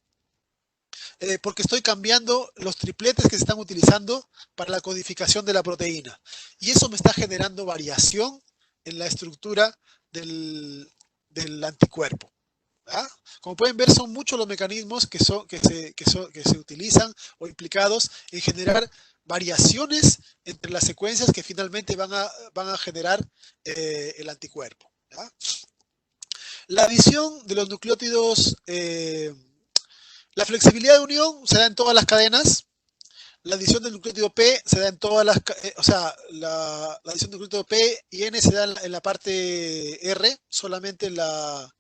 Porque estoy cambiando los tripletes que se están utilizando para la codificación de la proteína. Y eso me está generando variación en la estructura del anticuerpo. ¿Ah? Como pueden ver, son muchos los mecanismos que se utilizan o implicados en generar variaciones entre las secuencias que finalmente van a generar el anticuerpo. ¿Ya? La adición de los nucleótidos, la flexibilidad de unión se da en todas las cadenas. la adición del nucleótido P se da en todas las, o sea, la adición del nucleótido P y N se da en la parte R, solamente en la,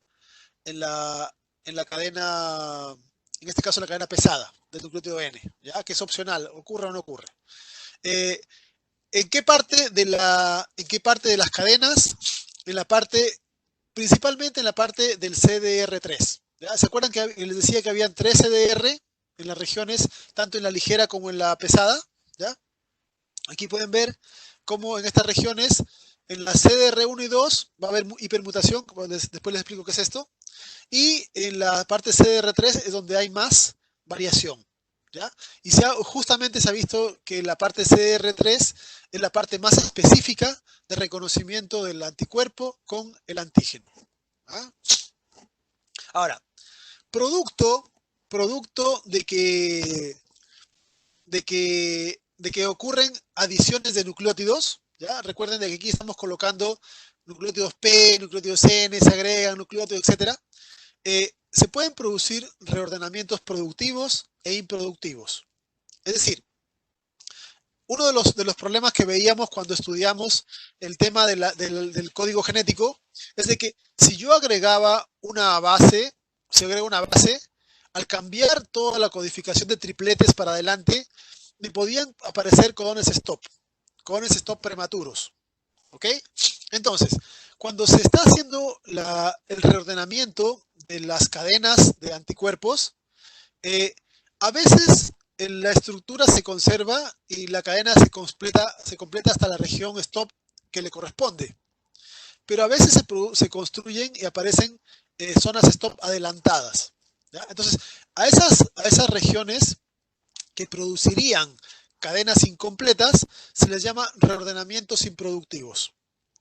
en la cadena, en este caso la cadena pesada del nucleótido N, ¿ya? Que es opcional, ocurre o no ocurre. Eh, ¿En qué parte de las cadenas? En la parte, principalmente en la parte del CDR3. ¿Ya? ¿Se acuerdan que les decía que habían 3 CDR en las regiones, tanto en la ligera como en la pesada? ¿Ya? Aquí pueden ver cómo en estas regiones, en la CDR1 y 2 va a haber hipermutación, después les explico qué es esto, y en la parte CDR3 es donde hay más variación. ¿Ya? Y justamente se ha visto que la parte CDR3 es la parte más específica de reconocimiento del anticuerpo con el antígeno. ¿Ah? Ahora, producto de que ocurren adiciones de nucleótidos, ¿ya? Recuerden de que aquí estamos colocando nucleótidos P, nucleótidos N, se agregan nucleótidos, etc. Se pueden producir reordenamientos productivos e improductivos. Es decir, uno de los problemas que veíamos cuando estudiamos el tema del código genético es de que si yo agregaba una base, se agrega una base, al cambiar toda la codificación de tripletes para adelante, me podían aparecer codones stop prematuros. ¿Ok? Entonces, cuando se está haciendo el reordenamiento de las cadenas de anticuerpos, a veces la estructura se conserva y la cadena se completa hasta la región stop que le corresponde. Pero a veces se construyen y aparecen zonas stop adelantadas. ¿Ya? Entonces, a esas regiones que producirían cadenas incompletas se les llama reordenamientos improductivos.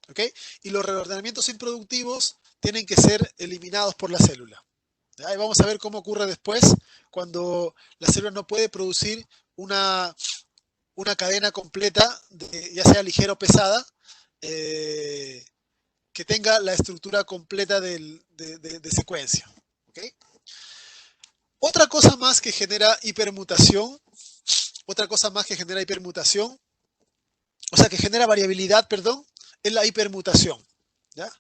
¿Ok? Y los reordenamientos improductivos tienen que ser eliminados por la célula. ¿Ya? Y vamos a ver cómo ocurre después cuando la célula no puede producir una cadena completa, ya sea ligera o pesada, que tenga la estructura completa de secuencia. ¿Okay? Otra cosa más que genera hipermutación, o sea, que genera variabilidad, perdón, es la hipermutación. ¿Ya?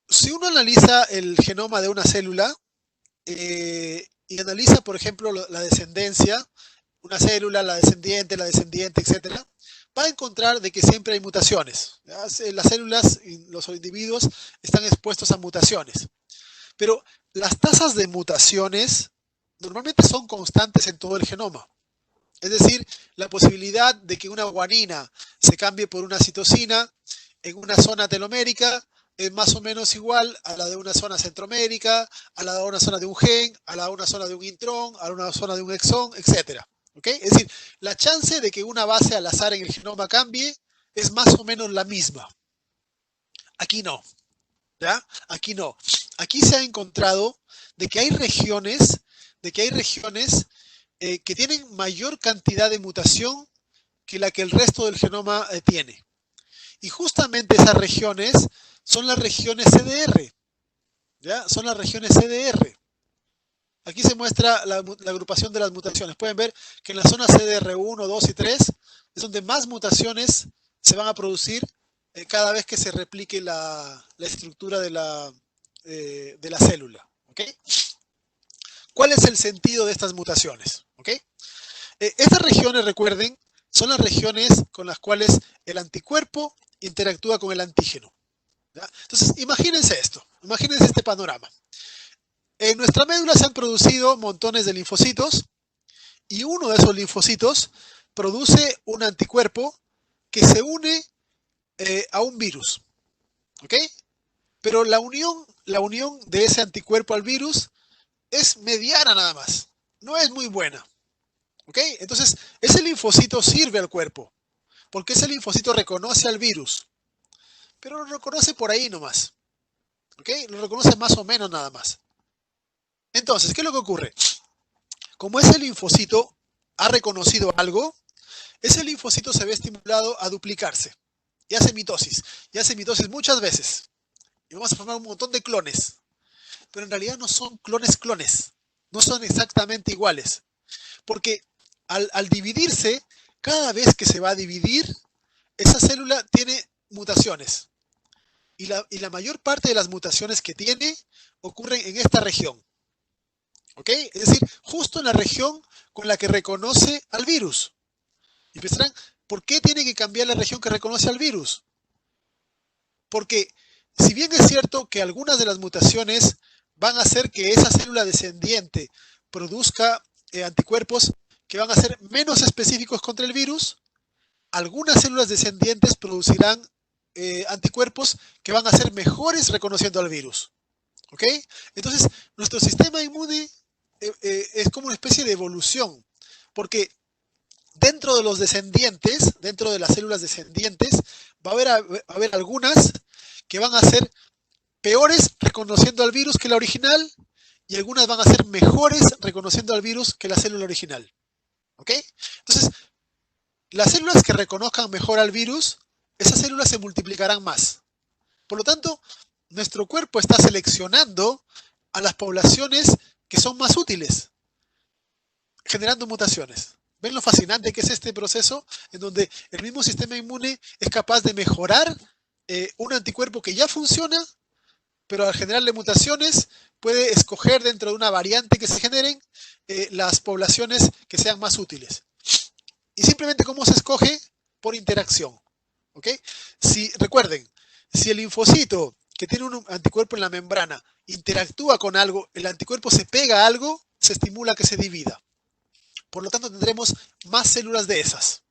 Si uno analiza el genoma de una célula y analiza, por ejemplo, la descendencia, una célula, la descendiente, etcétera, va a encontrar de que siempre hay mutaciones. ¿Ya? Las células y los individuos están expuestos a mutaciones. Pero las tasas de mutaciones normalmente son constantes en todo el genoma. Es decir, la posibilidad de que una guanina se cambie por una citosina en una zona telomérica es más o menos igual a la de una zona centromérica, a la de una zona de un gen, a la de una zona de un intrón, a una zona de un exón, etc. ¿Okay? Es decir, la chance de que una base al azar en el genoma cambie es más o menos la misma. Aquí no. ¿Ya? Aquí no. Aquí se ha encontrado de que hay regiones que tienen mayor cantidad de mutación que la que el resto del genoma tiene. Y justamente esas regiones son las regiones CDR. ¿Ya? Son las regiones CDR. Aquí se muestra la agrupación de las mutaciones. Pueden ver que en la zona CDR1, 2 y 3 es donde más mutaciones se van a producir cada vez que se replique la estructura de la célula. ¿Okay? ¿Cuál es el sentido de estas mutaciones? ¿Okay? Estas regiones, recuerden, son las regiones con las cuales el anticuerpo interactúa con el antígeno. ¿Ya? Entonces, imagínense esto, imagínense este panorama. En nuestra médula se han producido montones de linfocitos y uno de esos linfocitos produce un anticuerpo que se une a un virus. ¿Ok? Pero la unión de ese anticuerpo al virus es mediana nada más. No es muy buena. ¿Ok? Entonces, ese linfocito sirve al cuerpo porque ese linfocito reconoce al virus, pero lo reconoce por ahí nomás. ¿Ok? Lo reconoce más o menos nada más. Entonces, ¿qué es lo que ocurre? Como ese linfocito ha reconocido algo, ese linfocito se ve estimulado a duplicarse y hace mitosis muchas veces. Y vamos a formar un montón de clones. Pero en realidad no son clones, no son exactamente iguales. Porque al dividirse, cada vez que se va a dividir, esa célula tiene mutaciones. Y la mayor parte de las mutaciones que tiene ocurren en esta región. ¿Ok? Es decir, justo en la región con la que reconoce al virus. Y pensarán, ¿por qué tiene que cambiar la región que reconoce al virus? Porque si bien es cierto que algunas de las mutaciones van a hacer que esa célula descendiente produzca anticuerpos que van a ser menos específicos contra el virus, algunas células descendientes producirán anticuerpos que van a ser mejores reconociendo al virus. ¿Ok? Entonces, nuestro sistema inmune es como una especie de evolución, porque dentro de los descendientes, dentro de las células descendientes, va a haber algunas que van a ser peores reconociendo al virus que la original y algunas van a ser mejores reconociendo al virus que la célula original. ¿Ok? Entonces, las células que reconozcan mejor al virus, esas células se multiplicarán más. Por lo tanto, nuestro cuerpo está seleccionando a las poblaciones que son más útiles, generando mutaciones. ¿Ven lo fascinante que es este proceso en donde el mismo sistema inmune es capaz de mejorar un anticuerpo que ya funciona, pero al generarle mutaciones puede escoger dentro de una variante que se generen las poblaciones que sean más útiles? Y simplemente cómo se escoge por interacción. ¿Ok? Recuerden, si el linfocito que tiene un anticuerpo en la membrana interactúa con algo, el anticuerpo se pega a algo, se estimula que se divida. Por lo tanto, tendremos más células de esas.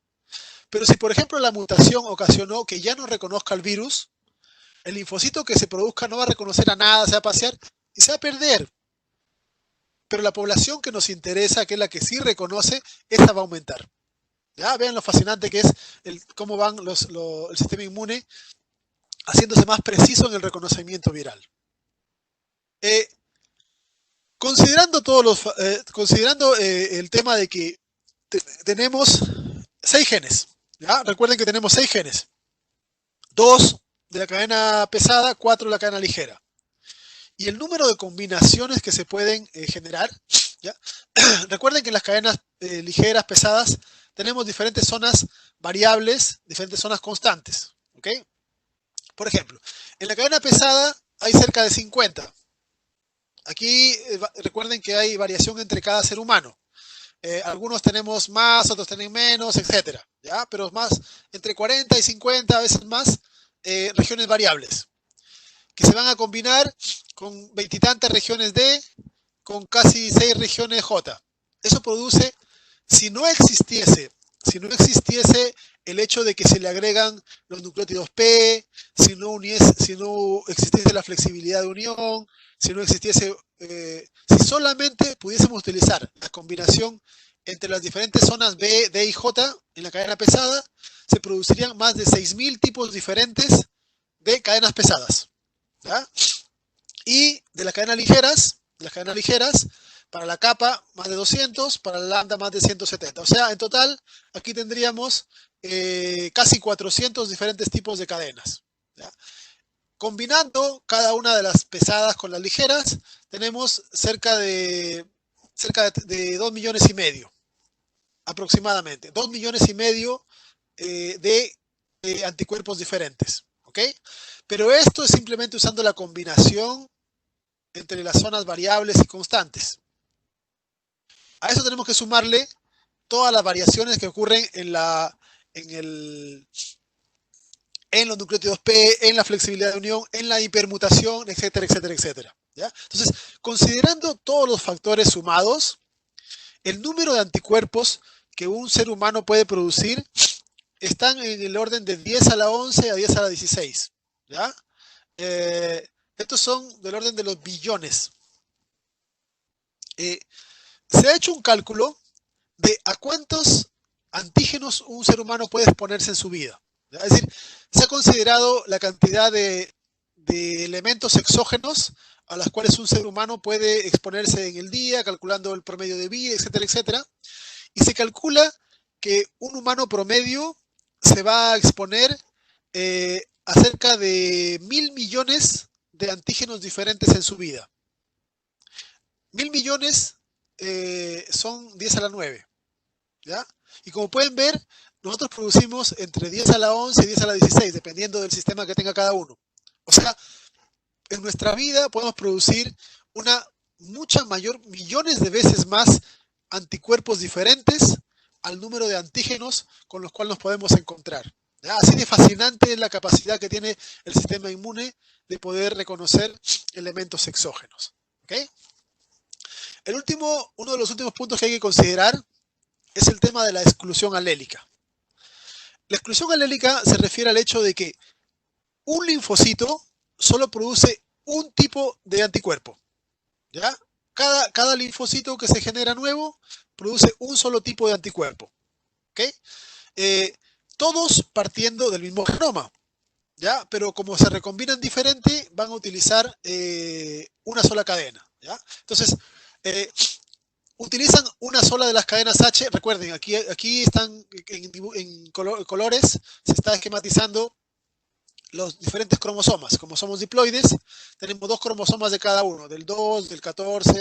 Pero si, por ejemplo, la mutación ocasionó que ya no reconozca el virus, el linfocito que se produzca no va a reconocer a nada, se va a pasear y se va a perder. Pero la población que nos interesa, que es la que sí reconoce, esa va a aumentar. ¿Ya? Vean lo fascinante que es cómo van el sistema inmune haciéndose más preciso en el reconocimiento viral. Considerando el tema de que tenemos 6 genes, ¿ya? Recuerden que tenemos 6 genes, 2 de la cadena pesada, 4 de la cadena ligera. Y el número de combinaciones que se pueden generar, ¿ya? Recuerden que en las cadenas ligeras, pesadas, tenemos diferentes zonas variables, diferentes zonas constantes. ¿Ok? Por ejemplo, en la cadena pesada hay cerca de 50. Aquí recuerden que hay variación entre cada ser humano. Algunos tenemos más, otros tienen menos, etcétera. ¿Ya? Pero más, entre 40 y 50, a veces más, regiones variables, que se van a combinar con veintitantas regiones D, con casi 6 regiones J. Eso produce, si no existiese el hecho de que se le agregan los nucleótidos P, si no existiese la flexibilidad de unión, si no existiese, si solamente pudiésemos utilizar la combinación entre las diferentes zonas B, D y J en la cadena pesada, se producirían más de 6.000 tipos diferentes de cadenas pesadas. ¿Ya? Y de las cadenas ligeras, para la capa más de 200, para la lambda más de 170. O sea, en total, aquí tendríamos casi 400 diferentes tipos de cadenas. ¿Ya? Combinando cada una de las pesadas con las ligeras, tenemos cerca de 2 millones y medio, aproximadamente. 2 millones y medio de anticuerpos diferentes. ¿Ok? Pero esto es simplemente usando la combinación entre las zonas variables y constantes. A eso tenemos que sumarle todas las variaciones que ocurren en los nucleótidos P, en la flexibilidad de unión, en la hipermutación, etcétera, etcétera, etcétera. ¿Ya? Entonces, considerando todos los factores sumados, el número de anticuerpos que un ser humano puede producir están en el orden de 10 a la 11 a 10 a la 16. ¿Ya? Estos son del orden de los billones. Se ha hecho un cálculo de a cuántos antígenos un ser humano puede exponerse en su vida. ¿Ya? Es decir, se ha considerado la cantidad de elementos exógenos a las cuales un ser humano puede exponerse en el día, calculando el promedio de vida, etcétera, etcétera. Y se calcula que un humano promedio se va a exponer a cerca de 1.000 millones de antígenos diferentes en su vida. 1.000 millones son 10 a la 9. ¿ya? Y como pueden ver, nosotros producimos entre 10 a la 11 y 10 a la 16, dependiendo del sistema que tenga cada uno. O sea, en nuestra vida podemos producir una mucha mayor, millones de veces más anticuerpos diferentes al número de antígenos con los cuales nos podemos encontrar. ¿Ya? Así de fascinante es la capacidad que tiene el sistema inmune de poder reconocer elementos exógenos. ¿Okay? Uno de los últimos puntos que hay que considerar es el tema de la exclusión alélica. La exclusión alélica se refiere al hecho de que un linfocito solo produce un tipo de anticuerpo. ¿Ya? Cada linfocito que se genera nuevo produce un solo tipo de anticuerpo. ¿Okay? Todos partiendo del mismo genoma. ¿Ya? Pero como se recombinan diferente, van a utilizar una sola cadena. ¿Ya? Entonces, utilizan una sola de las cadenas H. Recuerden, aquí están en colores, se está esquematizando los diferentes cromosomas. Como somos diploides, tenemos 2 cromosomas de cada uno, del 2, del 14,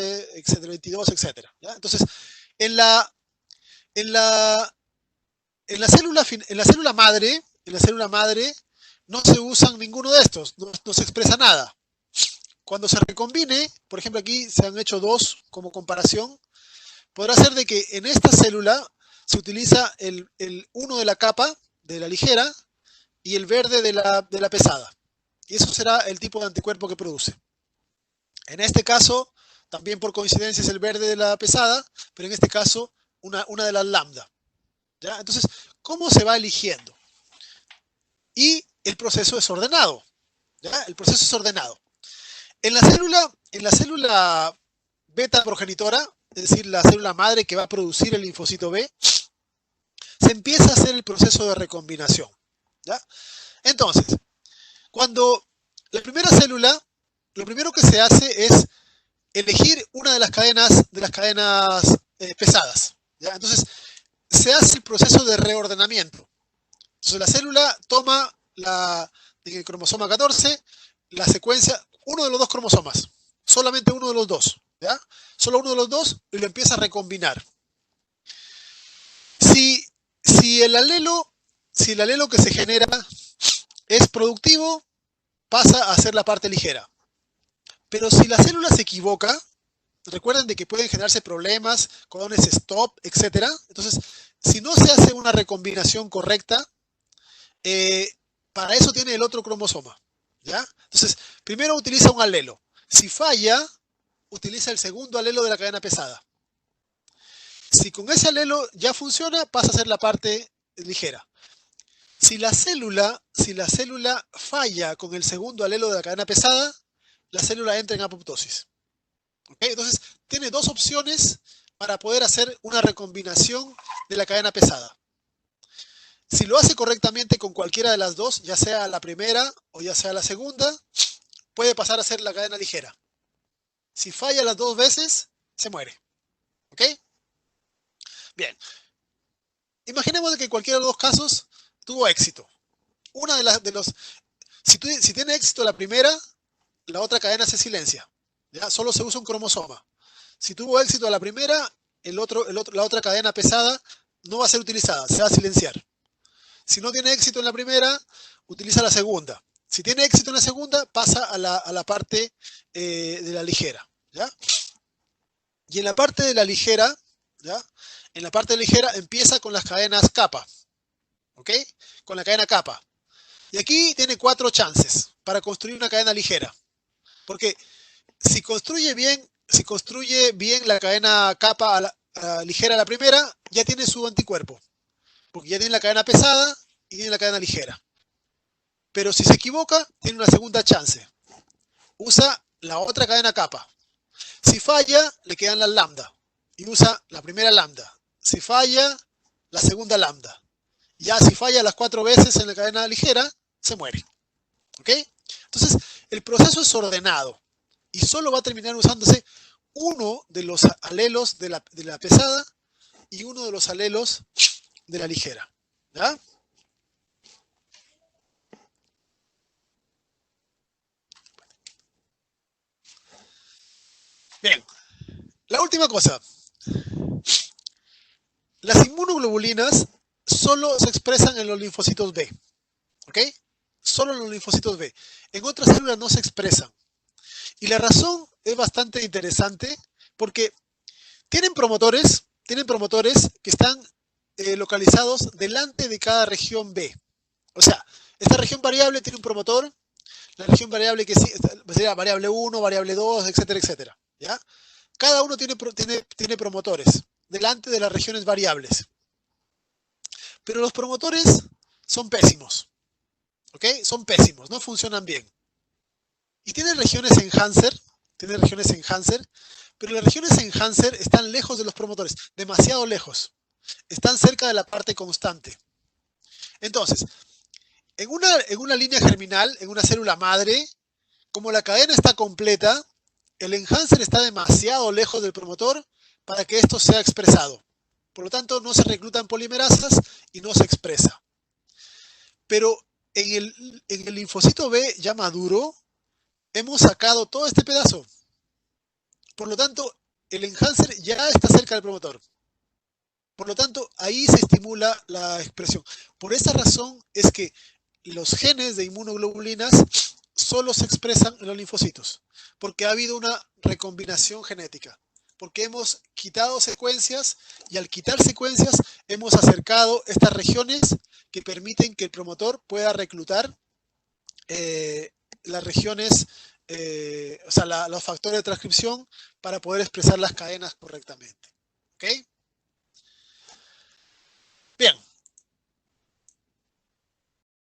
del 22, etc. ¿Ya? Entonces, en la, en la, en la célula madre no se usan ninguno de estos, no se expresa nada. Cuando se recombine, por ejemplo aquí se han hecho 2 como comparación, podrá ser de que en esta célula se utiliza el 1 de la capa, de la ligera, y el verde de la pesada. Y eso será el tipo de anticuerpo que produce. En este caso, también por coincidencia es el verde de la pesada, pero en este caso una de las lambda. ¿Ya? Entonces, ¿cómo se va eligiendo? Y el proceso es ordenado. ¿Ya? El proceso es ordenado. En la célula beta progenitora, es decir, la célula madre que va a producir el linfocito B, se empieza a hacer el proceso de recombinación. ¿Ya? Entonces, cuando la primera célula, lo primero que se hace es elegir una de las cadenas pesadas. ¿Ya? Entonces, se hace el proceso de reordenamiento. Entonces, la célula toma el cromosoma 14, la secuencia, uno de los 2 cromosomas, solamente uno de los 2, ¿ya? Solo uno de los 2 y lo empieza a recombinar. Si, si, el alelo, si el alelo que se genera es productivo, pasa a ser la parte ligera. Pero si la célula se equivoca, recuerden de que pueden generarse problemas, codones stop, etc. Entonces, si no se hace una recombinación correcta, para eso tiene el otro cromosoma. ¿Ya? Entonces, primero utiliza un alelo. Si falla, utiliza el segundo alelo de la cadena pesada. Si con ese alelo ya funciona, pasa a ser la parte ligera. Si la célula falla con el segundo alelo de la cadena pesada, la célula entra en apoptosis. ¿Okay? Entonces, tiene 2 opciones para poder hacer una recombinación de la cadena pesada. Si lo hace correctamente con cualquiera de las 2, ya sea la primera o ya sea la segunda, puede pasar a ser la cadena ligera. Si falla las 2 veces, se muere. ¿Ok? Bien. Imaginemos que cualquiera de los 2 casos tuvo éxito. Una de los... Si tiene éxito la primera, la otra cadena se silencia. ¿Ya? Solo se usa un cromosoma. Si tuvo éxito la primera, la otra cadena pesada no va a ser utilizada, se va a silenciar. Si no tiene éxito en la primera, utiliza la segunda. Si tiene éxito en la segunda, pasa a la parte de la ligera. ¿Ya? Y en la parte de la ligera, ¿ya? En la parte ligera empieza con las cadenas capa. ¿Ok? Con la cadena capa. Y aquí tiene 4 chances para construir una cadena ligera. Porque si construye bien la cadena capa ligera a la primera, ya tiene su anticuerpo. Porque ya tiene la cadena pesada y tiene la cadena ligera. Pero si se equivoca, tiene una segunda chance. Usa la otra cadena capa. Si falla, le quedan las lambda. Y usa la primera lambda. Si falla, la segunda lambda. Ya si falla las 4 veces en la cadena ligera, se muere. ¿Ok? Entonces, el proceso es ordenado. Y solo va a terminar usándose uno de los alelos de la pesada y uno de los alelos de la ligera. ¿Ya? Bien. La última cosa. las inmunoglobulinas solo se expresan en los linfocitos B, ¿ok? Solo en los linfocitos B. En otras células no se expresan. Y la razón es bastante interesante porque tienen promotores que están localizados delante de cada región B. O sea, esta región variable tiene un promotor, la región variable que sí, sería variable 1, variable 2, etcétera, etcétera. ¿Ya? Cada uno tiene promotores delante de las regiones variables. Pero los promotores son pésimos. ¿Ok? Son pésimos, no funcionan bien. Y tienen regiones enhancer, pero las regiones enhancer están lejos de los promotores, demasiado lejos. Están cerca de la parte constante. Entonces, en una línea germinal, en una célula madre, como la cadena está completa, el enhancer está demasiado lejos del promotor para que esto sea expresado. Por lo tanto, no se reclutan polimerasas y no se expresa. Pero en el linfocito B ya maduro, hemos sacado todo este pedazo. Por lo tanto, el enhancer ya está cerca del promotor. Por lo tanto, ahí se estimula la expresión. Por esa razón es que los genes de inmunoglobulinas solo se expresan en los linfocitos, porque ha habido una recombinación genética, porque hemos quitado secuencias y al quitar secuencias hemos acercado estas regiones que permiten que el promotor pueda reclutar las regiones, o sea, los factores de transcripción para poder expresar las cadenas correctamente.